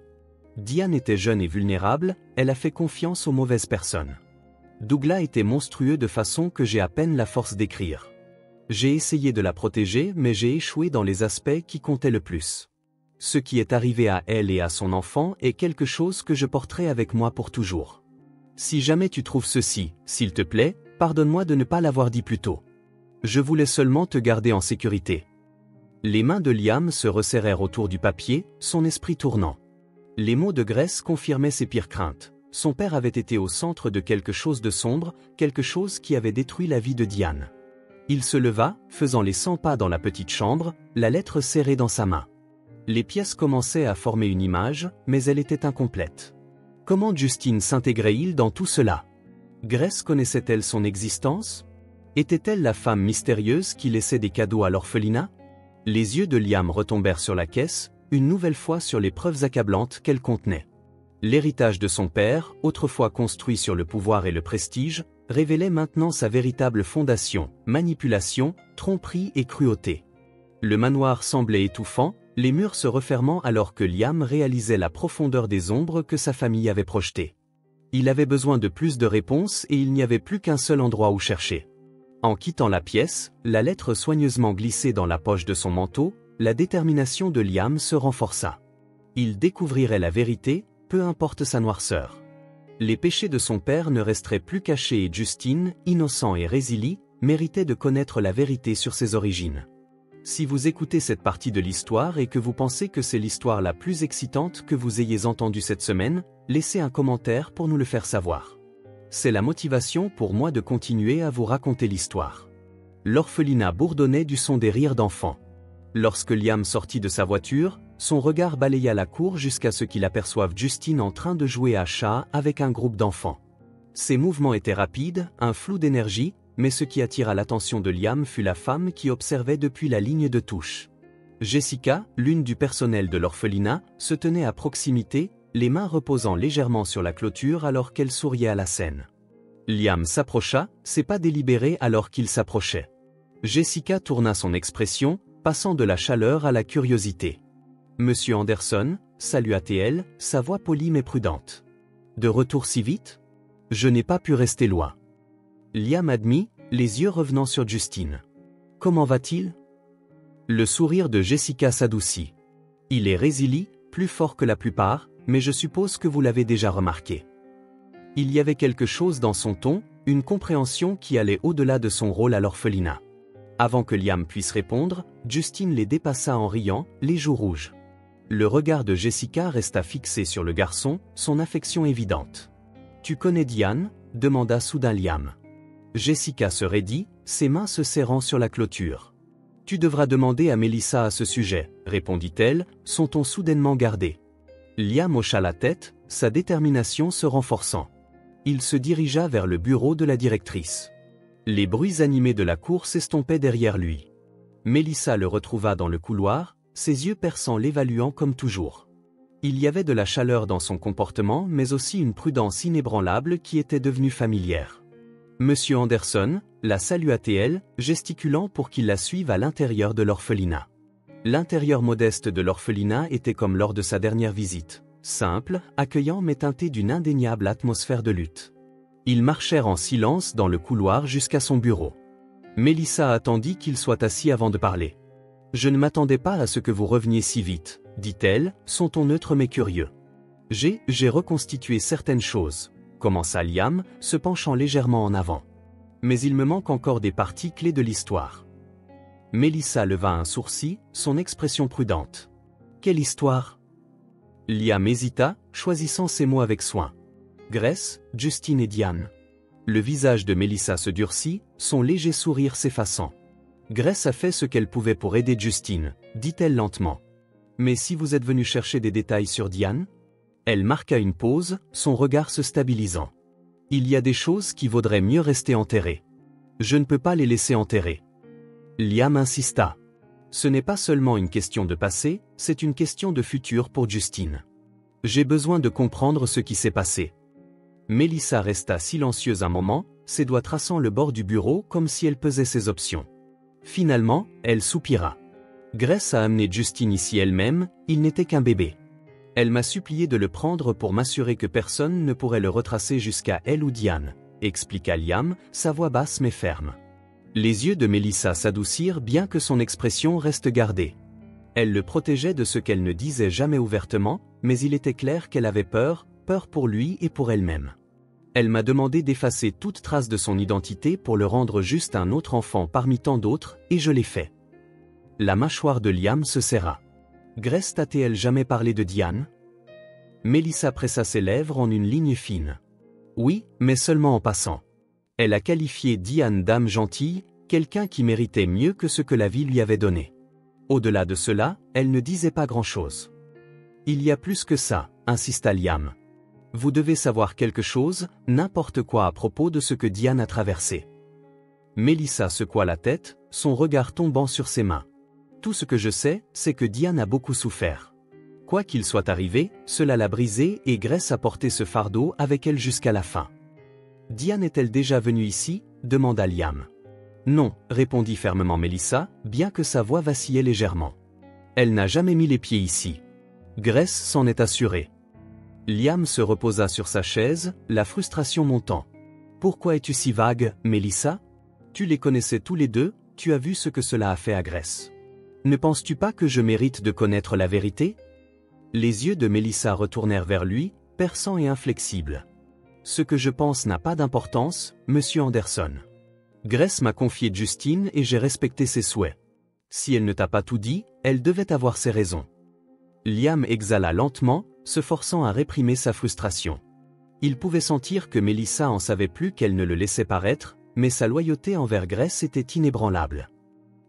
Diane était jeune et vulnérable, elle a fait confiance aux mauvaises personnes. Douglas était monstrueux de façon que j'ai à peine la force d'écrire. J'ai essayé de la protéger mais j'ai échoué dans les aspects qui comptaient le plus. Ce qui est arrivé à elle et à son enfant est quelque chose que je porterai avec moi pour toujours. Si jamais tu trouves ceci, s'il te plaît, pardonne-moi de ne pas l'avoir dit plus tôt. Je voulais seulement te garder en sécurité. Les mains de Liam se resserrèrent autour du papier, son esprit tournant. Les mots de Grace confirmaient ses pires craintes. Son père avait été au centre de quelque chose de sombre, quelque chose qui avait détruit la vie de Diane. Il se leva, faisant les 100 pas dans la petite chambre, la lettre serrée dans sa main. Les pièces commençaient à former une image, mais elle était incomplète. Comment Justine s'intégrait-il dans tout cela? Grace connaissait-elle son existence? Était-elle la femme mystérieuse qui laissait des cadeaux à l'orphelinat? Les yeux de Liam retombèrent sur la caisse, une nouvelle fois sur les preuves accablantes qu'elle contenait. L'héritage de son père, autrefois construit sur le pouvoir et le prestige, révélait maintenant sa véritable fondation, manipulation, tromperie et cruauté. Le manoir semblait étouffant, les murs se refermant alors que Liam réalisait la profondeur des ombres que sa famille avait projetées. Il avait besoin de plus de réponses et il n'y avait plus qu'un seul endroit où chercher. En quittant la pièce, la lettre soigneusement glissée dans la poche de son manteau, la détermination de Liam se renforça. Il découvrirait la vérité, peu importe sa noirceur. Les péchés de son père ne resteraient plus cachés et Justine, innocent et résili, méritait de connaître la vérité sur ses origines. Si vous écoutez cette partie de l'histoire et que vous pensez que c'est l'histoire la plus excitante que vous ayez entendue cette semaine, laissez un commentaire pour nous le faire savoir. C'est la motivation pour moi de continuer à vous raconter l'histoire. L'orphelinat bourdonnait du son des rires d'enfants. Lorsque Liam sortit de sa voiture, son regard balaya la cour jusqu'à ce qu'il aperçoive Justine en train de jouer à chat avec un groupe d'enfants. Ses mouvements étaient rapides, un flou d'énergie, mais ce qui attira l'attention de Liam fut la femme qui observait depuis la ligne de touche. Jessica, l'une du personnel de l'orphelinat, se tenait à proximité, les mains reposant légèrement sur la clôture alors qu'elle souriait à la scène. Liam s'approcha, ses pas délibérés alors qu'il s'approchait. Jessica tourna son expression, passant de la chaleur à la curiosité. « Monsieur Anderson » salua-t-elle, sa voix polie mais prudente. « De retour si vite ? Je n'ai pas pu rester loin. » Liam admit, les yeux revenant sur Justine. « Comment va-t-il » Le sourire de Jessica s'adoucit. « Il est résili, plus fort que la plupart, mais je suppose que vous l'avez déjà remarqué. » Il y avait quelque chose dans son ton, une compréhension qui allait au-delà de son rôle à l'orphelinat. Avant que Liam puisse répondre, Justine les dépassa en riant, les joues rouges. Le regard de Jessica resta fixé sur le garçon, son affection évidente. « Tu connais Diane » demanda soudain Liam. Jessica se raidit, ses mains se serrant sur la clôture. « Tu devras demander à Melissa à ce sujet » répondit-elle, son ton soudainement gardé. Liam hocha la tête, sa détermination se renforçant. « Il se dirigea vers le bureau de la directrice. Les bruits animés de la cour s'estompaient derrière lui. Mélissa le retrouva dans le couloir, ses yeux perçants l'évaluant comme toujours. Il y avait de la chaleur dans son comportement mais aussi une prudence inébranlable qui était devenue familière. Monsieur Anderson la salua-t-elle, gesticulant pour qu'il la suive à l'intérieur de l'orphelinat. L'intérieur modeste de l'orphelinat était comme lors de sa dernière visite, simple, accueillant mais teinté d'une indéniable atmosphère de lutte. Ils marchèrent en silence dans le couloir jusqu'à son bureau. Mélissa attendit qu'il soit assis avant de parler. « Je ne m'attendais pas à ce que vous reveniez si vite, dit-elle, son ton neutre mais curieux. J'ai reconstitué certaines choses, commença Liam, se penchant légèrement en avant. Mais il me manque encore des parties clés de l'histoire. Mélissa leva un sourcil, son expression prudente. Quelle histoire? Liam hésita, choisissant ses mots avec soin. Grace, Justine et Diane. Le visage de Mélissa se durcit, son léger sourire s'effaçant. Grace a fait ce qu'elle pouvait pour aider Justine, dit-elle lentement. Mais si vous êtes venu chercher des détails sur Diane? Elle marqua une pause, son regard se stabilisant. Il y a des choses qui vaudraient mieux rester enterrées. Je ne peux pas les laisser enterrer. Liam insista. Ce n'est pas seulement une question de passé, c'est une question de futur pour Justine. J'ai besoin de comprendre ce qui s'est passé. Mélissa resta silencieuse un moment, ses doigts traçant le bord du bureau comme si elle pesait ses options. Finalement, elle soupira. Grace a amené Justine ici elle-même, il n'était qu'un bébé. Elle m'a supplié de le prendre pour m'assurer que personne ne pourrait le retracer jusqu'à elle ou Diane, expliqua Liam, sa voix basse mais ferme. Les yeux de Mélissa s'adoucirent bien que son expression reste gardée. Elle le protégeait de ce qu'elle ne disait jamais ouvertement, mais il était clair qu'elle avait peur pour lui et pour elle-même. Elle m'a demandé d'effacer toute trace de son identité pour le rendre juste un autre enfant parmi tant d'autres, et je l'ai fait. La mâchoire de Liam se serra. Grace t'a-t-elle jamais parlé de Diane? Mélissa pressa ses lèvres en une ligne fine. Oui, mais seulement en passant. Elle a qualifié Diane d'âme gentille, quelqu'un qui méritait mieux que ce que la vie lui avait donné. Au-delà de cela, elle ne disait pas grand-chose. Il y a plus que ça, insista Liam. Vous devez savoir quelque chose, n'importe quoi à propos de ce que Diane a traversé. Mélissa secoua la tête, son regard tombant sur ses mains. Tout ce que je sais, c'est que Diane a beaucoup souffert. Quoi qu'il soit arrivé, cela l'a brisée et Grace a porté ce fardeau avec elle jusqu'à la fin. Diane est-elle déjà venue ici? Demanda Liam. Non, répondit fermement Mélissa, bien que sa voix vacillait légèrement. Elle n'a jamais mis les pieds ici. Grace s'en est assurée. Liam se reposa sur sa chaise, la frustration montant. Pourquoi es-tu si vague, Mélissa? Tu les connaissais tous les deux, tu as vu ce que cela a fait à Grace. Ne penses-tu pas que je mérite de connaître la vérité? Les yeux de Mélissa retournèrent vers lui, perçants et inflexibles. Ce que je pense n'a pas d'importance, monsieur Anderson. Grace m'a confié Justine et j'ai respecté ses souhaits. Si elle ne t'a pas tout dit, elle devait avoir ses raisons. Liam exhala lentement, se forçant à réprimer sa frustration. Il pouvait sentir que Mélissa en savait plus qu'elle ne le laissait paraître, mais sa loyauté envers Grace était inébranlable.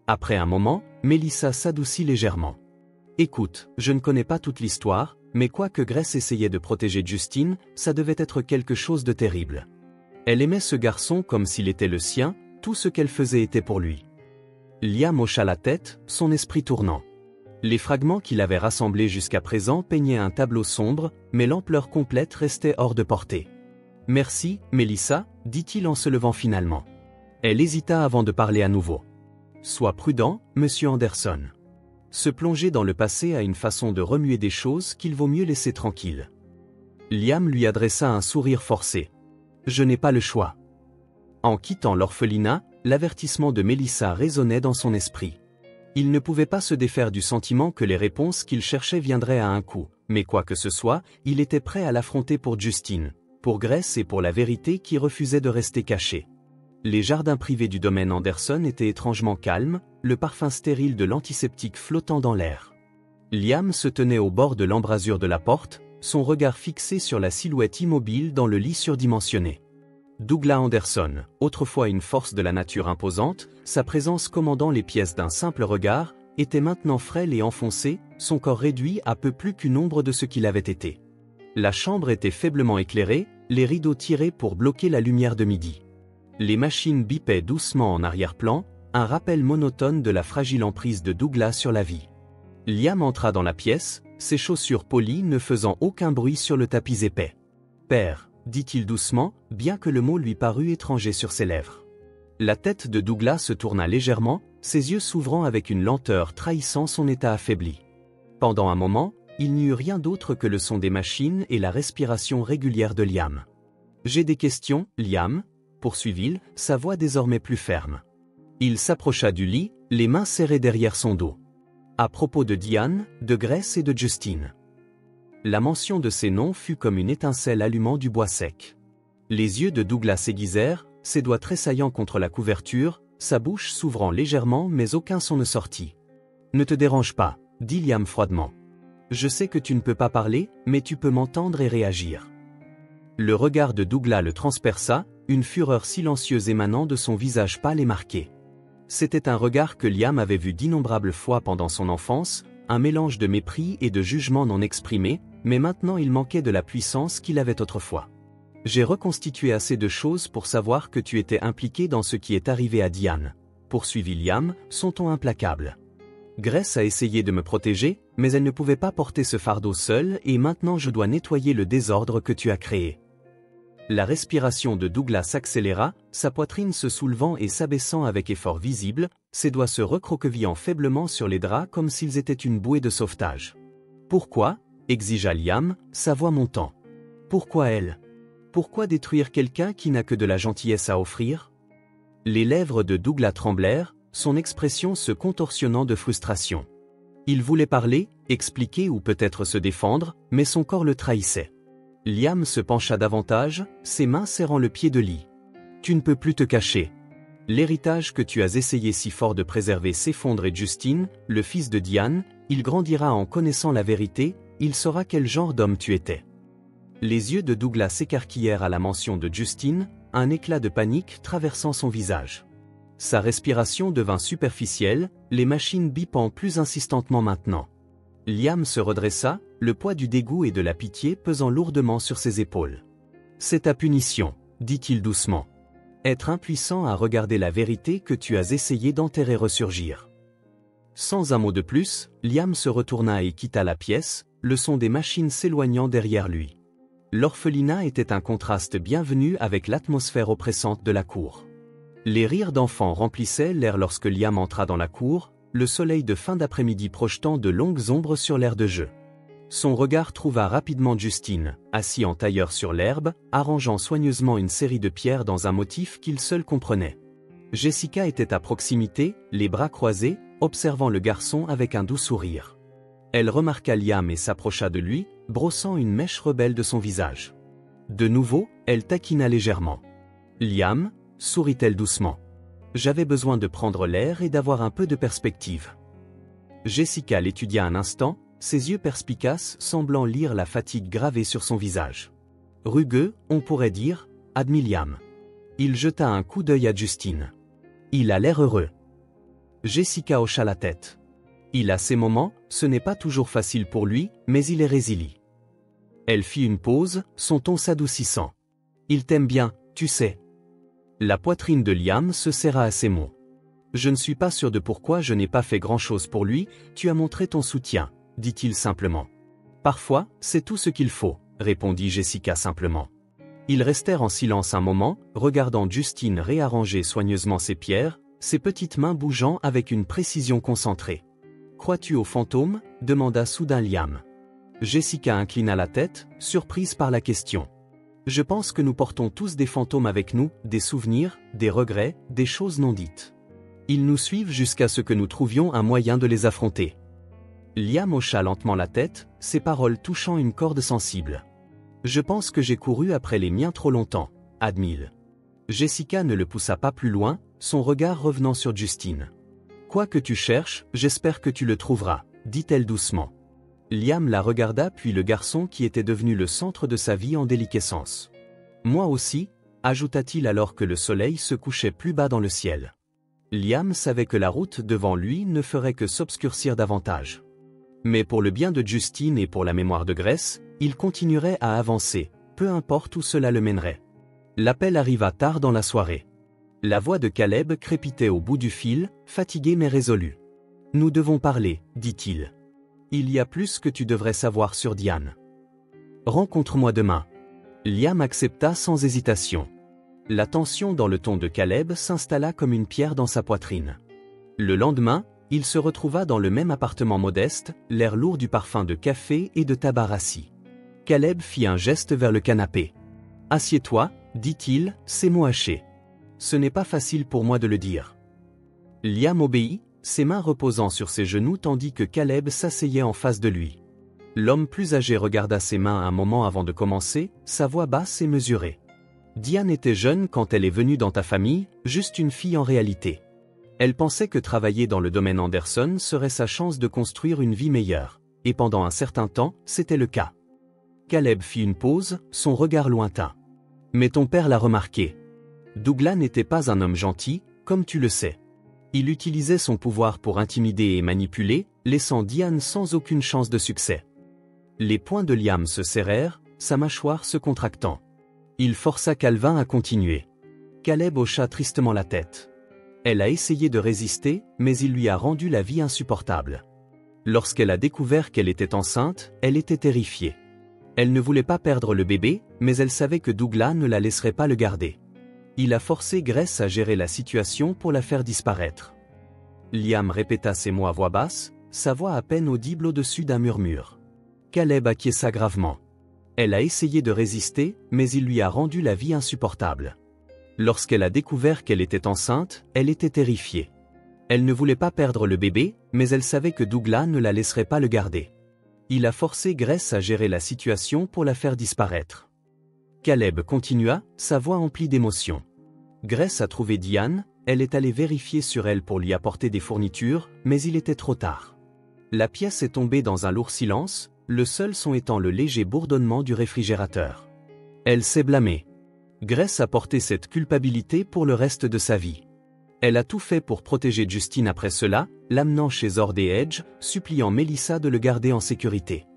Après un moment, Mélissa s'adoucit légèrement. Écoute, je ne connais pas toute l'histoire, mais quoi que Grace essayait de protéger Justine, ça devait être quelque chose de terrible. Elle aimait ce garçon comme s'il était le sien, tout ce qu'elle faisait était pour lui. Liam hocha la tête, son esprit tournant. Les fragments qu'il avait rassemblés jusqu'à présent peignaient un tableau sombre, mais l'ampleur complète restait hors de portée. « Merci, Mélissa, dit-il en se levant finalement. Elle hésita avant de parler à nouveau. « Sois prudent, monsieur Anderson. Se plonger dans le passé a une façon de remuer des choses qu'il vaut mieux laisser tranquilles. » Liam lui adressa un sourire forcé. « Je n'ai pas le choix. » En quittant l'orphelinat, l'avertissement de Mélissa résonnait dans son esprit. Il ne pouvait pas se défaire du sentiment que les réponses qu'il cherchait viendraient à un coup, mais quoi que ce soit, il était prêt à l'affronter pour Justine, pour Grace et pour la vérité qui refusait de rester cachée. Les jardins privés du domaine Anderson étaient étrangement calmes, le parfum stérile de l'antiseptique flottant dans l'air. Liam se tenait au bord de l'embrasure de la porte, son regard fixé sur la silhouette immobile dans le lit surdimensionné. Douglas Anderson, autrefois une force de la nature imposante, sa présence commandant les pièces d'un simple regard, était maintenant frêle et enfoncé, son corps réduit à peu plus qu'une ombre de ce qu'il avait été. La chambre était faiblement éclairée, les rideaux tirés pour bloquer la lumière de midi. Les machines bipaient doucement en arrière-plan, un rappel monotone de la fragile emprise de Douglas sur la vie. Liam entra dans la pièce, ses chaussures polies ne faisant aucun bruit sur le tapis épais. « Père », dit-il doucement, bien que le mot lui parût étranger sur ses lèvres. La tête de Douglas se tourna légèrement, ses yeux s'ouvrant avec une lenteur trahissant son état affaibli. Pendant un moment, il n'y eut rien d'autre que le son des machines et la respiration régulière de Liam. « J'ai des questions, Liam », poursuivit-il, sa voix désormais plus ferme. Il s'approcha du lit, les mains serrées derrière son dos. À propos de Diane, de Grace et de Justine. La mention de ces noms fut comme une étincelle allumant du bois sec. Les yeux de Douglas s'aiguisèrent, ses doigts tressaillant contre la couverture, sa bouche s'ouvrant légèrement mais aucun son ne sortit. « Ne te dérange pas, » dit Liam froidement. « Je sais que tu ne peux pas parler, mais tu peux m'entendre et réagir. » Le regard de Douglas le transperça, une fureur silencieuse émanant de son visage pâle et marqué. C'était un regard que Liam avait vu d'innombrables fois pendant son enfance, un mélange de mépris et de jugement non exprimé, mais maintenant il manquait de la puissance qu'il avait autrefois. « J'ai reconstitué assez de choses pour savoir que tu étais impliqué dans ce qui est arrivé à Diane, » poursuivit Liam, son ton implacable. « Grace a essayé de me protéger, mais elle ne pouvait pas porter ce fardeau seule et maintenant je dois nettoyer le désordre que tu as créé. » La respiration de Douglas s'accéléra, sa poitrine se soulevant et s'abaissant avec effort visible, ses doigts se recroquevillant faiblement sur les draps comme s'ils étaient une bouée de sauvetage. « Pourquoi » exigea Liam, sa voix montant. « Pourquoi elle ? Pourquoi détruire quelqu'un qui n'a que de la gentillesse à offrir ?» Les lèvres de Douglas tremblèrent, son expression se contorsionnant de frustration. Il voulait parler, expliquer ou peut-être se défendre, mais son corps le trahissait. Liam se pencha davantage, ses mains serrant le pied de lit. « Tu ne peux plus te cacher. L'héritage que tu as essayé si fort de préserver s'effondre et Justine, le fils de Diane, il grandira en connaissant la vérité, il saura quel genre d'homme tu étais. » Les yeux de Douglas s'écarquillèrent à la mention de Justine, un éclat de panique traversant son visage. Sa respiration devint superficielle, les machines bipant plus insistantement maintenant. Liam se redressa, le poids du dégoût et de la pitié pesant lourdement sur ses épaules. « C'est ta punition, » dit-il doucement. « Être impuissant à regarder la vérité que tu as essayé d'enterrer ressurgir. » Sans un mot de plus, Liam se retourna et quitta la pièce, le son des machines s'éloignant derrière lui. L'orphelinat était un contraste bienvenu avec l'atmosphère oppressante de la cour. Les rires d'enfants remplissaient l'air lorsque Liam entra dans la cour, le soleil de fin d'après-midi projetant de longues ombres sur l'aire de jeu. Son regard trouva rapidement Justine, assis en tailleur sur l'herbe, arrangeant soigneusement une série de pierres dans un motif qu'il seul comprenait. Jessica était à proximité, les bras croisés, observant le garçon avec un doux sourire. Elle remarqua Liam et s'approcha de lui, brossant une mèche rebelle de son visage. De nouveau, elle taquina légèrement. « Liam » sourit-elle doucement. « J'avais besoin de prendre l'air et d'avoir un peu de perspective. » Jessica l'étudia un instant, ses yeux perspicaces semblant lire la fatigue gravée sur son visage. « Rugueux, on pourrait dire » admit Liam. Il jeta un coup d'œil à Justine. « Il a l'air heureux. » Jessica hocha la tête. « Il a ses moments, ce n'est pas toujours facile pour lui, mais il est résilient. » Elle fit une pause, son ton s'adoucissant. « Il t'aime bien, tu sais. » La poitrine de Liam se serra à ces mots. « Je ne suis pas sûr de pourquoi je n'ai pas fait grand-chose pour lui, tu as montré ton soutien, » dit-il simplement. « Parfois, c'est tout ce qu'il faut, » répondit Jessica simplement. Ils restèrent en silence un moment, regardant Justine réarranger soigneusement ses pierres, ses petites mains bougeant avec une précision concentrée. « Crois-tu aux fantômes » demanda soudain Liam. Jessica inclina la tête, surprise par la question. « Je pense que nous portons tous des fantômes avec nous, des souvenirs, des regrets, des choses non dites. Ils nous suivent jusqu'à ce que nous trouvions un moyen de les affronter. » Liam hocha lentement la tête, ses paroles touchant une corde sensible. « Je pense que j'ai couru après les miens trop longtemps, » admit-il. Jessica ne le poussa pas plus loin, son regard revenant sur Justine. « Quoi que tu cherches, j'espère que tu le trouveras, » dit-elle doucement. Liam la regarda puis le garçon qui était devenu le centre de sa vie en déliquescence. « Moi aussi » ajouta-t-il alors que le soleil se couchait plus bas dans le ciel. Liam savait que la route devant lui ne ferait que s'obscurcir davantage. Mais pour le bien de Justine et pour la mémoire de Grace, il continuerait à avancer, peu importe où cela le mènerait. L'appel arriva tard dans la soirée. La voix de Caleb crépitait au bout du fil, fatigué mais résolu. « Nous devons parler, dit-il. Il y a plus que tu devrais savoir sur Diane. Rencontre-moi demain. » Liam accepta sans hésitation. La tension dans le ton de Caleb s'installa comme une pierre dans sa poitrine. Le lendemain, il se retrouva dans le même appartement modeste, l'air lourd du parfum de café et de tabac rassis. Caleb fit un geste vers le canapé. « Assieds-toi, dit-il, ses mots hachés. Ce n'est pas facile pour moi de le dire. » Liam obéit, ses mains reposant sur ses genoux tandis que Caleb s'asseyait en face de lui. L'homme plus âgé regarda ses mains un moment avant de commencer, sa voix basse et mesurée. « Diane était jeune quand elle est venue dans ta famille, juste une fille en réalité. Elle pensait que travailler dans le domaine Anderson serait sa chance de construire une vie meilleure, et pendant un certain temps, c'était le cas. » Caleb fit une pause, son regard lointain. « Mais ton père l'a remarqué. Douglas n'était pas un homme gentil, comme tu le sais. Il utilisait son pouvoir pour intimider et manipuler, laissant Diane sans aucune chance de succès. » Les poings de Liam se serrèrent, sa mâchoire se contractant. Il força Calvin à continuer. Caleb hocha tristement la tête. Elle a essayé de résister, mais il lui a rendu la vie insupportable. Lorsqu'elle a découvert qu'elle était enceinte, elle était terrifiée. Elle ne voulait pas perdre le bébé, mais elle savait que Douglas ne la laisserait pas le garder. Il a forcé Grace à gérer la situation pour la faire disparaître. Liam répéta ces mots à voix basse, sa voix à peine audible au-dessus d'un murmure. Caleb acquiesça gravement. Elle a essayé de résister, mais il lui a rendu la vie insupportable. Lorsqu'elle a découvert qu'elle était enceinte, elle était terrifiée. Elle ne voulait pas perdre le bébé, mais elle savait que Douglas ne la laisserait pas le garder. Il a forcé Grace à gérer la situation pour la faire disparaître. Caleb continua, sa voix emplie d'émotion. Grace a trouvé Diane, elle est allée vérifier sur elle pour lui apporter des fournitures, mais il était trop tard. La pièce est tombée dans un lourd silence, le seul son étant le léger bourdonnement du réfrigérateur. Elle s'est blâmée. Grace a porté cette culpabilité pour le reste de sa vie. Elle a tout fait pour protéger Justine après cela, l'amenant chez Ord et Edge, suppliant Melissa de le garder en sécurité.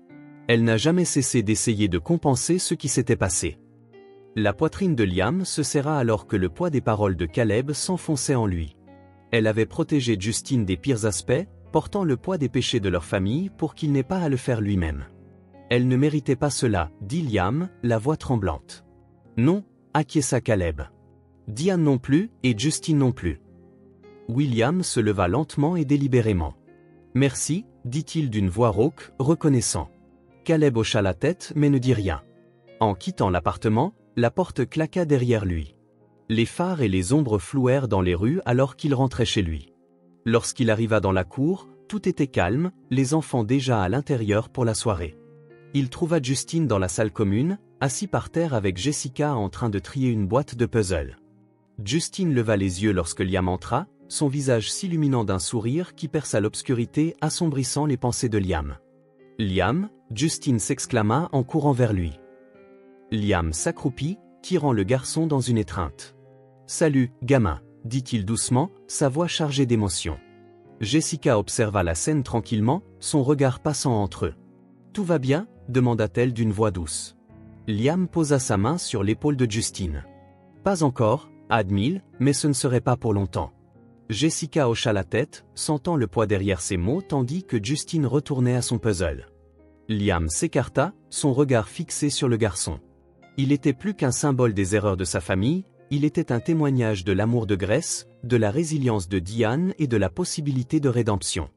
Elle n'a jamais cessé d'essayer de compenser ce qui s'était passé. La poitrine de Liam se serra alors que le poids des paroles de Caleb s'enfonçait en lui. Elle avait protégé Justine des pires aspects, portant le poids des péchés de leur famille pour qu'il n'ait pas à le faire lui-même. Elle ne méritait pas cela, dit Liam, la voix tremblante. Non, acquiesça Caleb. Diane non plus, et Justine non plus. William se leva lentement et délibérément. Merci, dit-il d'une voix rauque, reconnaissant. Caleb hocha la tête mais ne dit rien. En quittant l'appartement, la porte claqua derrière lui. Les phares et les ombres flouèrent dans les rues alors qu'il rentrait chez lui. Lorsqu'il arriva dans la cour, tout était calme, les enfants déjà à l'intérieur pour la soirée. Il trouva Justine dans la salle commune, assis par terre avec Jessica en train de trier une boîte de puzzle. Justine leva les yeux lorsque Liam entra, son visage s'illuminant d'un sourire qui perça l'obscurité assombrissant les pensées de Liam. « Liam !» Justine s'exclama en courant vers lui. Liam s'accroupit, tirant le garçon dans une étreinte. « Salut, gamin !» dit-il doucement, sa voix chargée d'émotion. Jessica observa la scène tranquillement, son regard passant entre eux. « Tout va bien ?» demanda-t-elle d'une voix douce. Liam posa sa main sur l'épaule de Justine. « Pas encore, admit-il, mais ce ne serait pas pour longtemps. » Jessica hocha la tête, sentant le poids derrière ses mots tandis que Justine retournait à son puzzle. Liam s'écarta, son regard fixé sur le garçon. Il était plus qu'un symbole des erreurs de sa famille, il était un témoignage de l'amour de Grace, de la résilience de Diane et de la possibilité de rédemption.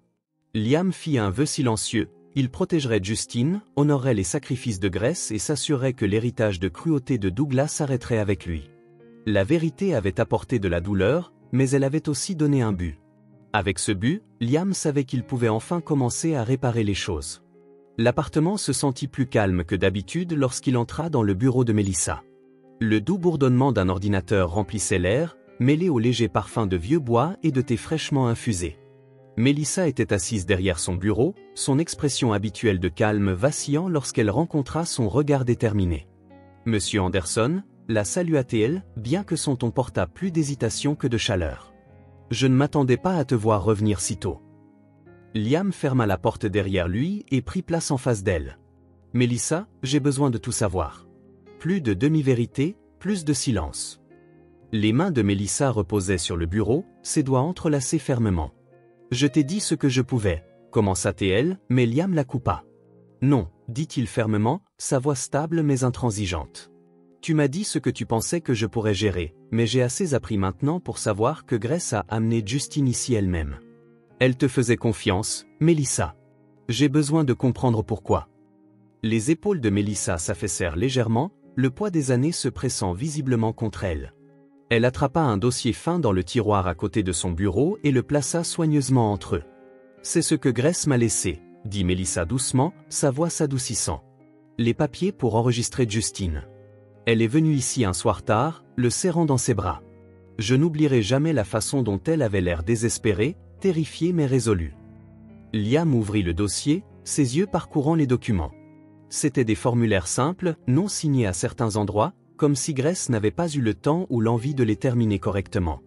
Liam fit un vœu silencieux, il protégerait Justine, honorerait les sacrifices de Grace et s'assurerait que l'héritage de cruauté de Douglas s'arrêterait avec lui. La vérité avait apporté de la douleur, mais elle avait aussi donné un but. Avec ce but, Liam savait qu'il pouvait enfin commencer à réparer les choses. L'appartement se sentit plus calme que d'habitude lorsqu'il entra dans le bureau de Melissa. Le doux bourdonnement d'un ordinateur remplissait l'air, mêlé au léger parfum de vieux bois et de thé fraîchement infusé. Melissa était assise derrière son bureau, son expression habituelle de calme vacillant lorsqu'elle rencontra son regard déterminé. « Monsieur Anderson ?» la salua-t-elle, bien que son ton portât plus d'hésitation que de chaleur. « Je ne m'attendais pas à te voir revenir si tôt. » Liam ferma la porte derrière lui et prit place en face d'elle. « Melissa, j'ai besoin de tout savoir. » Plus de demi-vérité, plus de silence. Les mains de Mélissa reposaient sur le bureau, ses doigts entrelacés fermement. « Je t'ai dit ce que je pouvais », commença-t-elle, mais Liam la coupa. « Non, » dit-il fermement, sa voix stable mais intransigeante. « Tu m'as dit ce que tu pensais que je pourrais gérer, mais j'ai assez appris maintenant pour savoir que Grace a amené Justine ici elle-même. Elle te faisait confiance, Mélissa. J'ai besoin de comprendre pourquoi. » Les épaules de Mélissa s'affaissèrent légèrement, le poids des années se pressant visiblement contre elle. Elle attrapa un dossier fin dans le tiroir à côté de son bureau et le plaça soigneusement entre eux. « C'est ce que Grace m'a laissé », dit Mélissa doucement, sa voix s'adoucissant. « Les papiers pour enregistrer Justine. Elle est venue ici un soir tard, le serrant dans ses bras. Je n'oublierai jamais la façon dont elle avait l'air désespérée, terrifiée mais résolue. » Liam ouvrit le dossier, ses yeux parcourant les documents. C'étaient des formulaires simples, non signés à certains endroits, comme si Grace n'avait pas eu le temps ou l'envie de les terminer correctement.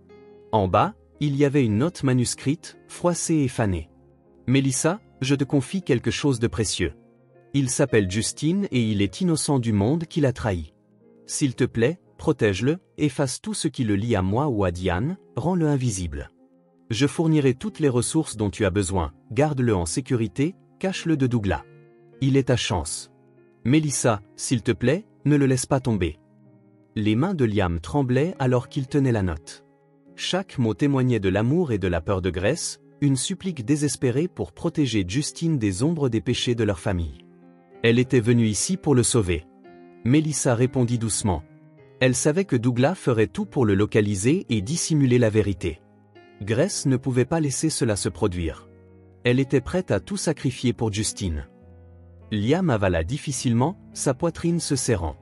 En bas, il y avait une note manuscrite, froissée et fanée. « Mélissa, je te confie quelque chose de précieux. Il s'appelle Justine et il est innocent du monde qui l'a trahi. S'il te plaît, protège-le, efface tout ce qui le lie à moi ou à Diane, rends-le invisible. Je fournirai toutes les ressources dont tu as besoin, garde-le en sécurité, cache-le de Douglas. Il est ta chance. Mélissa, s'il te plaît, ne le laisse pas tomber. » Les mains de Liam tremblaient alors qu'il tenait la note. Chaque mot témoignait de l'amour et de la peur de Grace, une supplique désespérée pour protéger Justine des ombres des péchés de leur famille. Elle était venue ici pour le sauver. Mélissa répondit doucement. Elle savait que Douglas ferait tout pour le localiser et dissimuler la vérité. Grace ne pouvait pas laisser cela se produire. Elle était prête à tout sacrifier pour Justine. Liam avala difficilement, sa poitrine se serrant.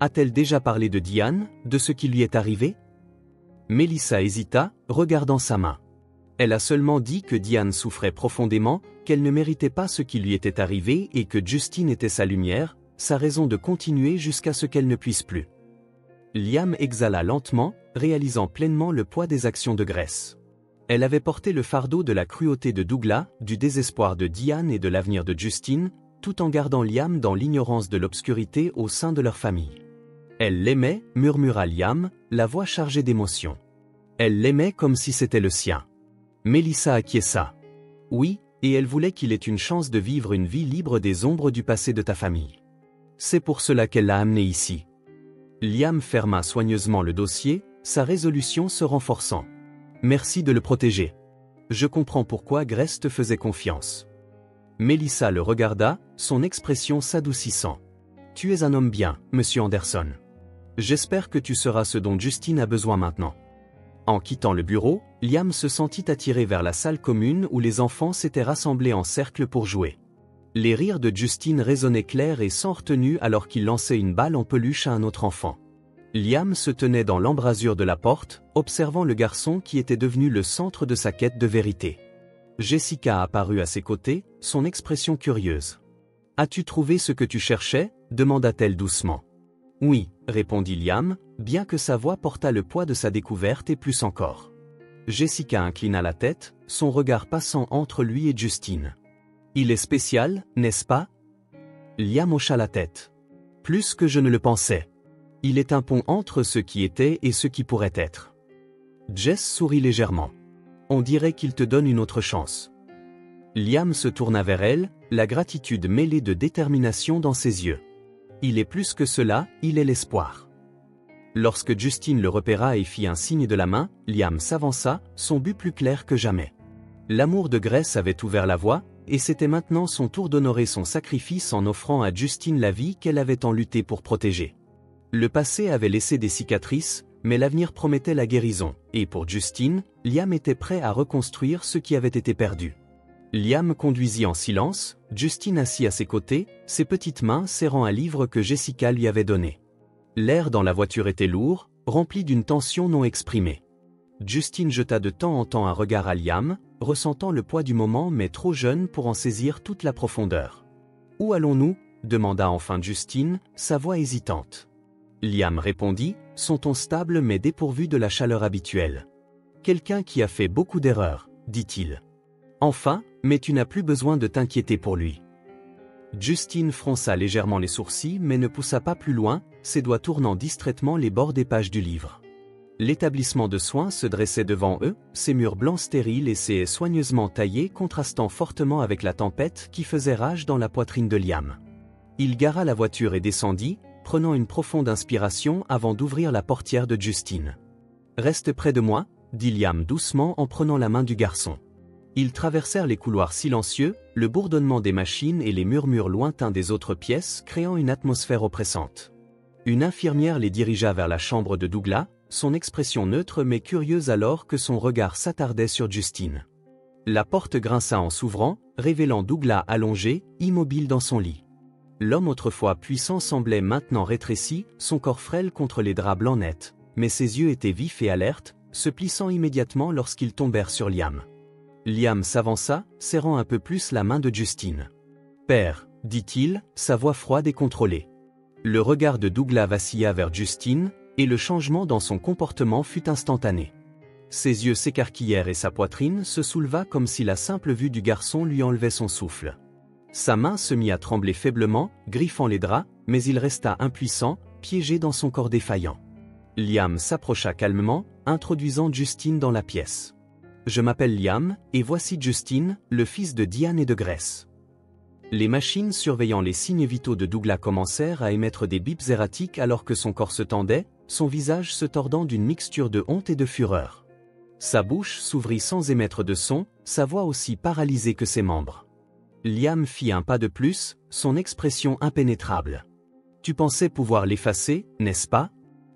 A-t-elle déjà parlé de Diane, de ce qui lui est arrivé? Mélissa hésita, regardant sa main. Elle a seulement dit que Diane souffrait profondément, qu'elle ne méritait pas ce qui lui était arrivé et que Justine était sa lumière, sa raison de continuer jusqu'à ce qu'elle ne puisse plus. Liam exhala lentement, réalisant pleinement le poids des actions de Grace. Elle avait porté le fardeau de la cruauté de Douglas, du désespoir de Diane et de l'avenir de Justine, tout en gardant Liam dans l'ignorance de l'obscurité au sein de leur famille. Elle l'aimait, murmura Liam, la voix chargée d'émotion. Elle l'aimait comme si c'était le sien. Mélissa acquiesça. Oui, et elle voulait qu'il ait une chance de vivre une vie libre des ombres du passé de ta famille. C'est pour cela qu'elle l'a amené ici. Liam ferma soigneusement le dossier, sa résolution se renforçant. Merci de le protéger. Je comprends pourquoi Grace te faisait confiance. Mélissa le regarda, son expression s'adoucissant. Tu es un homme bien, monsieur Anderson. J'espère que tu seras ce dont Justine a besoin maintenant. En quittant le bureau, Liam se sentit attiré vers la salle commune où les enfants s'étaient rassemblés en cercle pour jouer. Les rires de Justine résonnaient clairs et sans retenue alors qu'il lançait une balle en peluche à un autre enfant. Liam se tenait dans l'embrasure de la porte, observant le garçon qui était devenu le centre de sa quête de vérité. Jessica apparut à ses côtés, son expression curieuse. « As-tu trouvé ce que tu cherchais » demanda-t-elle doucement. « Oui », répondit Liam, bien que sa voix portât le poids de sa découverte et plus encore. Jessica inclina la tête, son regard passant entre lui et Justine. « Il est spécial, n'est-ce pas » Liam hocha la tête. « Plus que je ne le pensais. Il est un pont entre ce qui était et ce qui pourrait être. » Jess sourit légèrement. « On dirait qu'il te donne une autre chance. » Liam se tourna vers elle, la gratitude mêlée de détermination dans ses yeux. Il est plus que cela, il est l'espoir. Lorsque Justine le repéra et fit un signe de la main, Liam s'avança, son but plus clair que jamais. L'amour de Grace avait ouvert la voie, et c'était maintenant son tour d'honorer son sacrifice en offrant à Justine la vie qu'elle avait tant lutté pour protéger. Le passé avait laissé des cicatrices, mais l'avenir promettait la guérison, et pour Justine, Liam était prêt à reconstruire ce qui avait été perdu. Liam conduisit en silence, Justine assit à ses côtés, ses petites mains serrant un livre que Jessica lui avait donné. L'air dans la voiture était lourd, rempli d'une tension non exprimée. Justine jeta de temps en temps un regard à Liam, ressentant le poids du moment mais trop jeune pour en saisir toute la profondeur. « Où allons-nous » demanda enfin Justine, sa voix hésitante. Liam répondit, son ton stable mais dépourvu de la chaleur habituelle. « Quelqu'un qui a fait beaucoup d'erreurs, dit-il. Enfin, mais tu n'as plus besoin de t'inquiéter pour lui. » Justine fronça légèrement les sourcils mais ne poussa pas plus loin, ses doigts tournant distraitement les bords des pages du livre. L'établissement de soins se dressait devant eux, ses murs blancs stériles et ses haies soigneusement taillées contrastant fortement avec la tempête qui faisait rage dans la poitrine de Liam. Il gara la voiture et descendit, prenant une profonde inspiration avant d'ouvrir la portière de Justine. « Reste près de moi », dit Liam doucement en prenant la main du garçon. Ils traversèrent les couloirs silencieux, le bourdonnement des machines et les murmures lointains des autres pièces créant une atmosphère oppressante. Une infirmière les dirigea vers la chambre de Douglas, son expression neutre mais curieuse alors que son regard s'attardait sur Justine. La porte grinça en s'ouvrant, révélant Douglas allongé, immobile dans son lit. L'homme autrefois puissant semblait maintenant rétréci, son corps frêle contre les draps blancs nets, mais ses yeux étaient vifs et alertes, se plissant immédiatement lorsqu'ils tombèrent sur Liam. Liam s'avança, serrant un peu plus la main de Justine. « Père », dit-il, sa voix froide et contrôlée. Le regard de Douglas vacilla vers Justine, et le changement dans son comportement fut instantané. Ses yeux s'écarquillèrent et sa poitrine se souleva comme si la simple vue du garçon lui enlevait son souffle. Sa main se mit à trembler faiblement, griffant les draps, mais il resta impuissant, piégé dans son corps défaillant. Liam s'approcha calmement, introduisant Justine dans la pièce. « Je m'appelle Liam, et voici Justine, le fils de Diane et de Grace. » Les machines surveillant les signes vitaux de Douglas commencèrent à émettre des bips erratiques alors que son corps se tendait, son visage se tordant d'une mixture de honte et de fureur. Sa bouche s'ouvrit sans émettre de son, sa voix aussi paralysée que ses membres. Liam fit un pas de plus, son expression impénétrable. « Tu pensais pouvoir l'effacer, n'est-ce pas?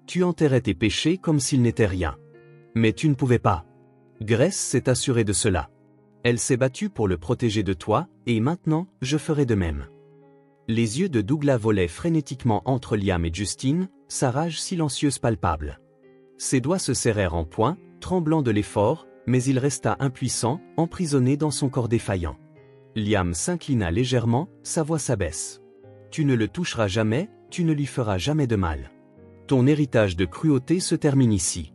Tu enterrais tes péchés comme s'ils n'étaient rien. Mais tu ne pouvais pas. Grace s'est assurée de cela. Elle s'est battue pour le protéger de toi, et maintenant, je ferai de même. » Les yeux de Douglas volaient frénétiquement entre Liam et Justine, sa rage silencieuse palpable. Ses doigts se serrèrent en poing, tremblant de l'effort, mais il resta impuissant, emprisonné dans son corps défaillant. Liam s'inclina légèrement, sa voix s'abaisse. « Tu ne le toucheras jamais, tu ne lui feras jamais de mal. Ton héritage de cruauté se termine ici. »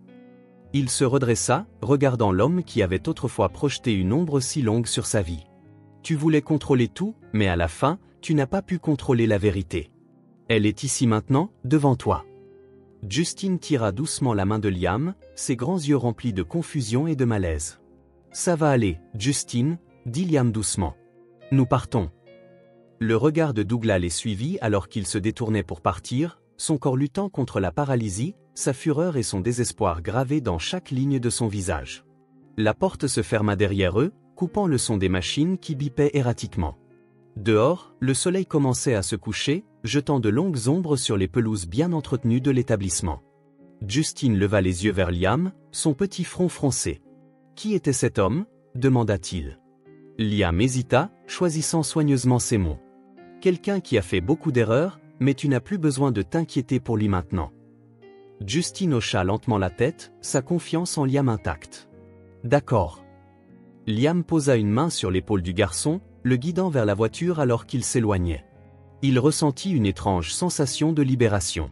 Il se redressa, regardant l'homme qui avait autrefois projeté une ombre si longue sur sa vie. « Tu voulais contrôler tout, mais à la fin, tu n'as pas pu contrôler la vérité. Elle est ici maintenant, devant toi. » Justine tira doucement la main de Liam, ses grands yeux remplis de confusion et de malaise. « Ça va aller, Justine, » dit Liam doucement. « Nous partons. » Le regard de Douglas les suivit alors qu'il se détournait pour partir, son corps luttant contre la paralysie, sa fureur et son désespoir gravés dans chaque ligne de son visage. La porte se ferma derrière eux, coupant le son des machines qui bipaient erratiquement. Dehors, le soleil commençait à se coucher, jetant de longues ombres sur les pelouses bien entretenues de l'établissement. Justine leva les yeux vers Liam, son petit front froncé. « Qui était cet homme ?» demanda-t-il. Liam hésita, choisissant soigneusement ses mots. « Quelqu'un qui a fait beaucoup d'erreurs, mais tu n'as plus besoin de t'inquiéter pour lui maintenant. » Justine hocha lentement la tête, sa confiance en Liam intacte. « D'accord. » Liam posa une main sur l'épaule du garçon, le guidant vers la voiture alors qu'il s'éloignait. Il ressentit une étrange sensation de libération.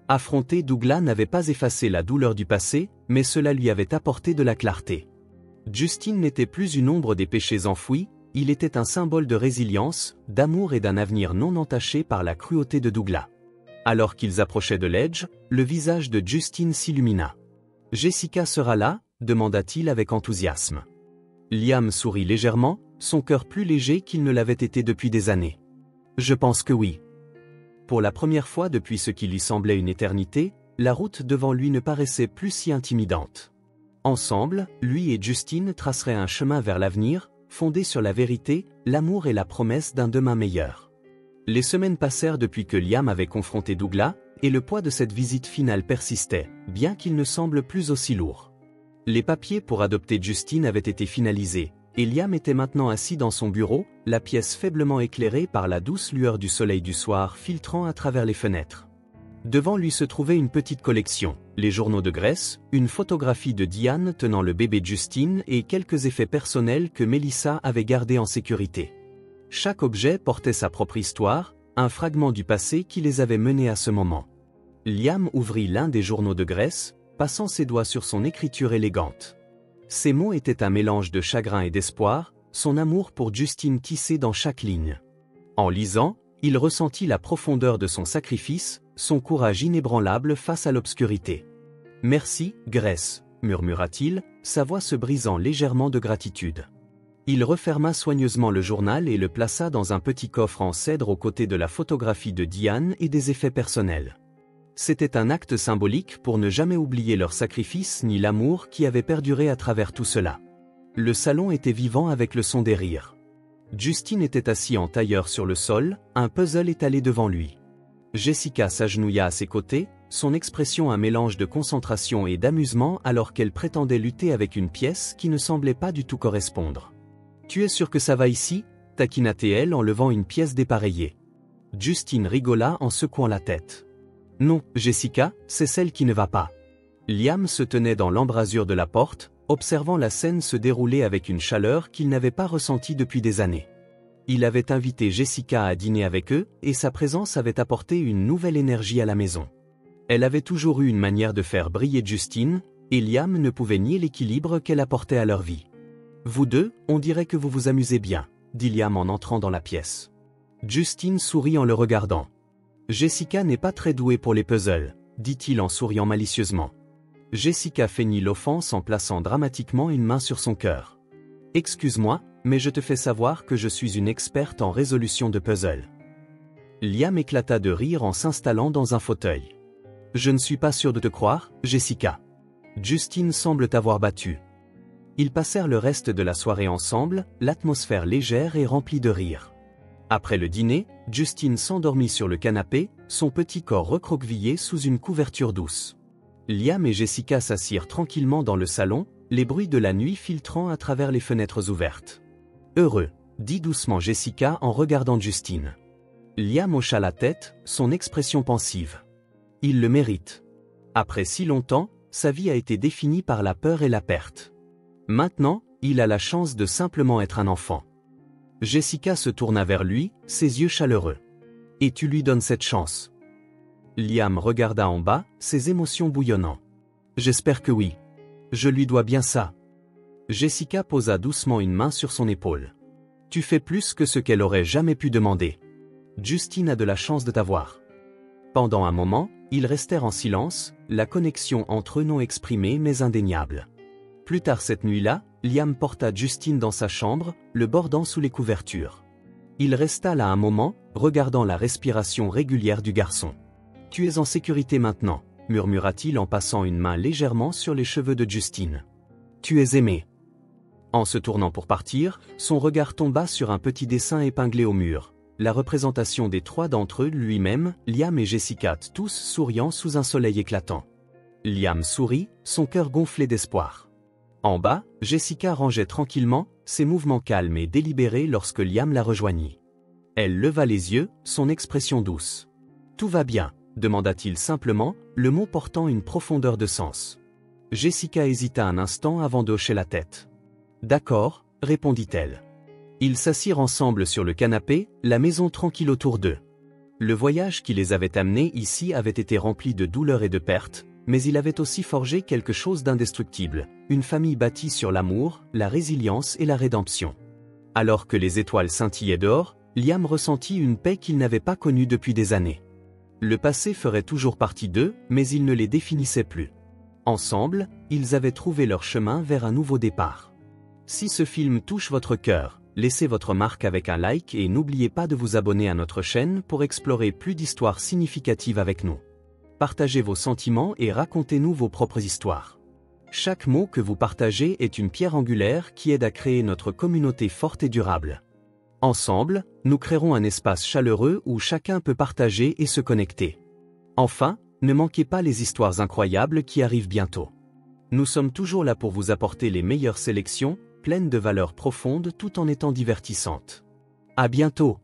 Affronter Douglas n'avait pas effacé la douleur du passé, mais cela lui avait apporté de la clarté. Justine n'était plus une ombre des péchés enfouis, il était un symbole de résilience, d'amour et d'un avenir non entaché par la cruauté de Douglas. Alors qu'ils approchaient de l'Edge, le visage de Justine s'illumina. « Jessica sera là ?» demanda-t-il avec enthousiasme. Liam sourit légèrement, son cœur plus léger qu'il ne l'avait été depuis des années. « Je pense que oui. » Pour la première fois depuis ce qui lui semblait une éternité, la route devant lui ne paraissait plus si intimidante. Ensemble, lui et Justine traceraient un chemin vers l'avenir, fondé sur la vérité, l'amour et la promesse d'un demain meilleur. Les semaines passèrent depuis que Liam avait confronté Douglas, et le poids de cette visite finale persistait, bien qu'il ne semble plus aussi lourd. Les papiers pour adopter Justine avaient été finalisés, et Liam était maintenant assis dans son bureau, la pièce faiblement éclairée par la douce lueur du soleil du soir filtrant à travers les fenêtres. Devant lui se trouvait une petite collection, les journaux de Grace, une photographie de Diane tenant le bébé de Justine et quelques effets personnels que Melissa avait gardés en sécurité. Chaque objet portait sa propre histoire, un fragment du passé qui les avait menés à ce moment. Liam ouvrit l'un des journaux de Grace, passant ses doigts sur son écriture élégante. Ces mots étaient un mélange de chagrin et d'espoir, son amour pour Justine tissé dans chaque ligne. En lisant, Il ressentit la profondeur de son sacrifice, son courage inébranlable face à l'obscurité. « Merci, Grace », murmura-t-il, sa voix se brisant légèrement de gratitude. Il referma soigneusement le journal et le plaça dans un petit coffre en cèdre aux côtés de la photographie de Diane et des effets personnels. C'était un acte symbolique pour ne jamais oublier leur sacrifice ni l'amour qui avait perduré à travers tout cela. Le salon était vivant avec le son des rires. Justin était assis en tailleur sur le sol, un puzzle étalé devant lui. Jessica s'agenouilla à ses côtés, son expression un mélange de concentration et d'amusement alors qu'elle prétendait lutter avec une pièce qui ne semblait pas du tout correspondre. « Tu es sûr que ça va ici ?» taquina-t-elle en levant une pièce dépareillée. Justin rigola en secouant la tête. « Non, Jessica, c'est celle qui ne va pas. » Liam se tenait dans l'embrasure de la porte, observant la scène se dérouler avec une chaleur qu'il n'avait pas ressentie depuis des années. Il avait invité Jessica à dîner avec eux, et sa présence avait apporté une nouvelle énergie à la maison. Elle avait toujours eu une manière de faire briller Justin, et Liam ne pouvait nier l'équilibre qu'elle apportait à leur vie. « Vous deux, on dirait que vous vous amusez bien », dit Liam en entrant dans la pièce. Justin sourit en le regardant. « Jessica n'est pas très douée pour les puzzles », dit-il en souriant malicieusement. Jessica feignit l'offense en plaçant dramatiquement une main sur son cœur. « Excuse-moi, mais je te fais savoir que je suis une experte en résolution de puzzles. » Liam éclata de rire en s'installant dans un fauteuil. « Je ne suis pas sûr de te croire, Jessica. » Justin semble t'avoir battu. Ils passèrent le reste de la soirée ensemble, l'atmosphère légère et remplie de rire. Après le dîner, Justin s'endormit sur le canapé, son petit corps recroquevillé sous une couverture douce. Liam et Jessica s'assirent tranquillement dans le salon, les bruits de la nuit filtrant à travers les fenêtres ouvertes. « Heureux », dit doucement Jessica en regardant Justin. Liam hocha la tête, son expression pensive. « Il le mérite. Après si longtemps, sa vie a été définie par la peur et la perte. Maintenant, il a la chance de simplement être un enfant. » Jessica se tourna vers lui, ses yeux chaleureux. « Et tu lui donnes cette chance ?» Liam regarda en bas, ses émotions bouillonnant. « J'espère que oui. Je lui dois bien ça. » Jessica posa doucement une main sur son épaule. « Tu fais plus que ce qu'elle aurait jamais pu demander. Justin a de la chance de t'avoir. » Pendant un moment, ils restèrent en silence, la connexion entre eux non exprimée mais indéniable. Plus tard cette nuit-là, Liam porta Justin dans sa chambre, le bordant sous les couvertures. Il resta là un moment, regardant la respiration régulière du garçon. « Tu es en sécurité maintenant », murmura-t-il en passant une main légèrement sur les cheveux de Justin. « Tu es aimé. » En se tournant pour partir, son regard tomba sur un petit dessin épinglé au mur, la représentation des trois d'entre eux lui-même, Liam et Jessica, tous souriant sous un soleil éclatant. Liam sourit, son cœur gonflé d'espoir. En bas, Jessica rangeait tranquillement, ses mouvements calmes et délibérés lorsque Liam la rejoignit. Elle leva les yeux, son expression douce. « Tout va bien ?» demanda-t-il simplement, le mot portant une profondeur de sens. Jessica hésita un instant avant de hocher la tête. « D'accord », répondit-elle. Ils s'assirent ensemble sur le canapé, la maison tranquille autour d'eux. Le voyage qui les avait amenés ici avait été rempli de douleurs et de pertes, mais il avait aussi forgé quelque chose d'indestructible, une famille bâtie sur l'amour, la résilience et la rédemption. Alors que les étoiles scintillaient dehors, Liam ressentit une paix qu'il n'avait pas connue depuis des années. Le passé ferait toujours partie d'eux, mais il ne les définissait plus. Ensemble, ils avaient trouvé leur chemin vers un nouveau départ. Si ce film touche votre cœur, laissez votre marque avec un like et n'oubliez pas de vous abonner à notre chaîne pour explorer plus d'histoires significatives avec nous. Partagez vos sentiments et racontez-nous vos propres histoires. Chaque mot que vous partagez est une pierre angulaire qui aide à créer notre communauté forte et durable. Ensemble, nous créerons un espace chaleureux où chacun peut partager et se connecter. Enfin, ne manquez pas les histoires incroyables qui arrivent bientôt. Nous sommes toujours là pour vous apporter les meilleures sélections, pleines de valeurs profondes tout en étant divertissantes. À bientôt!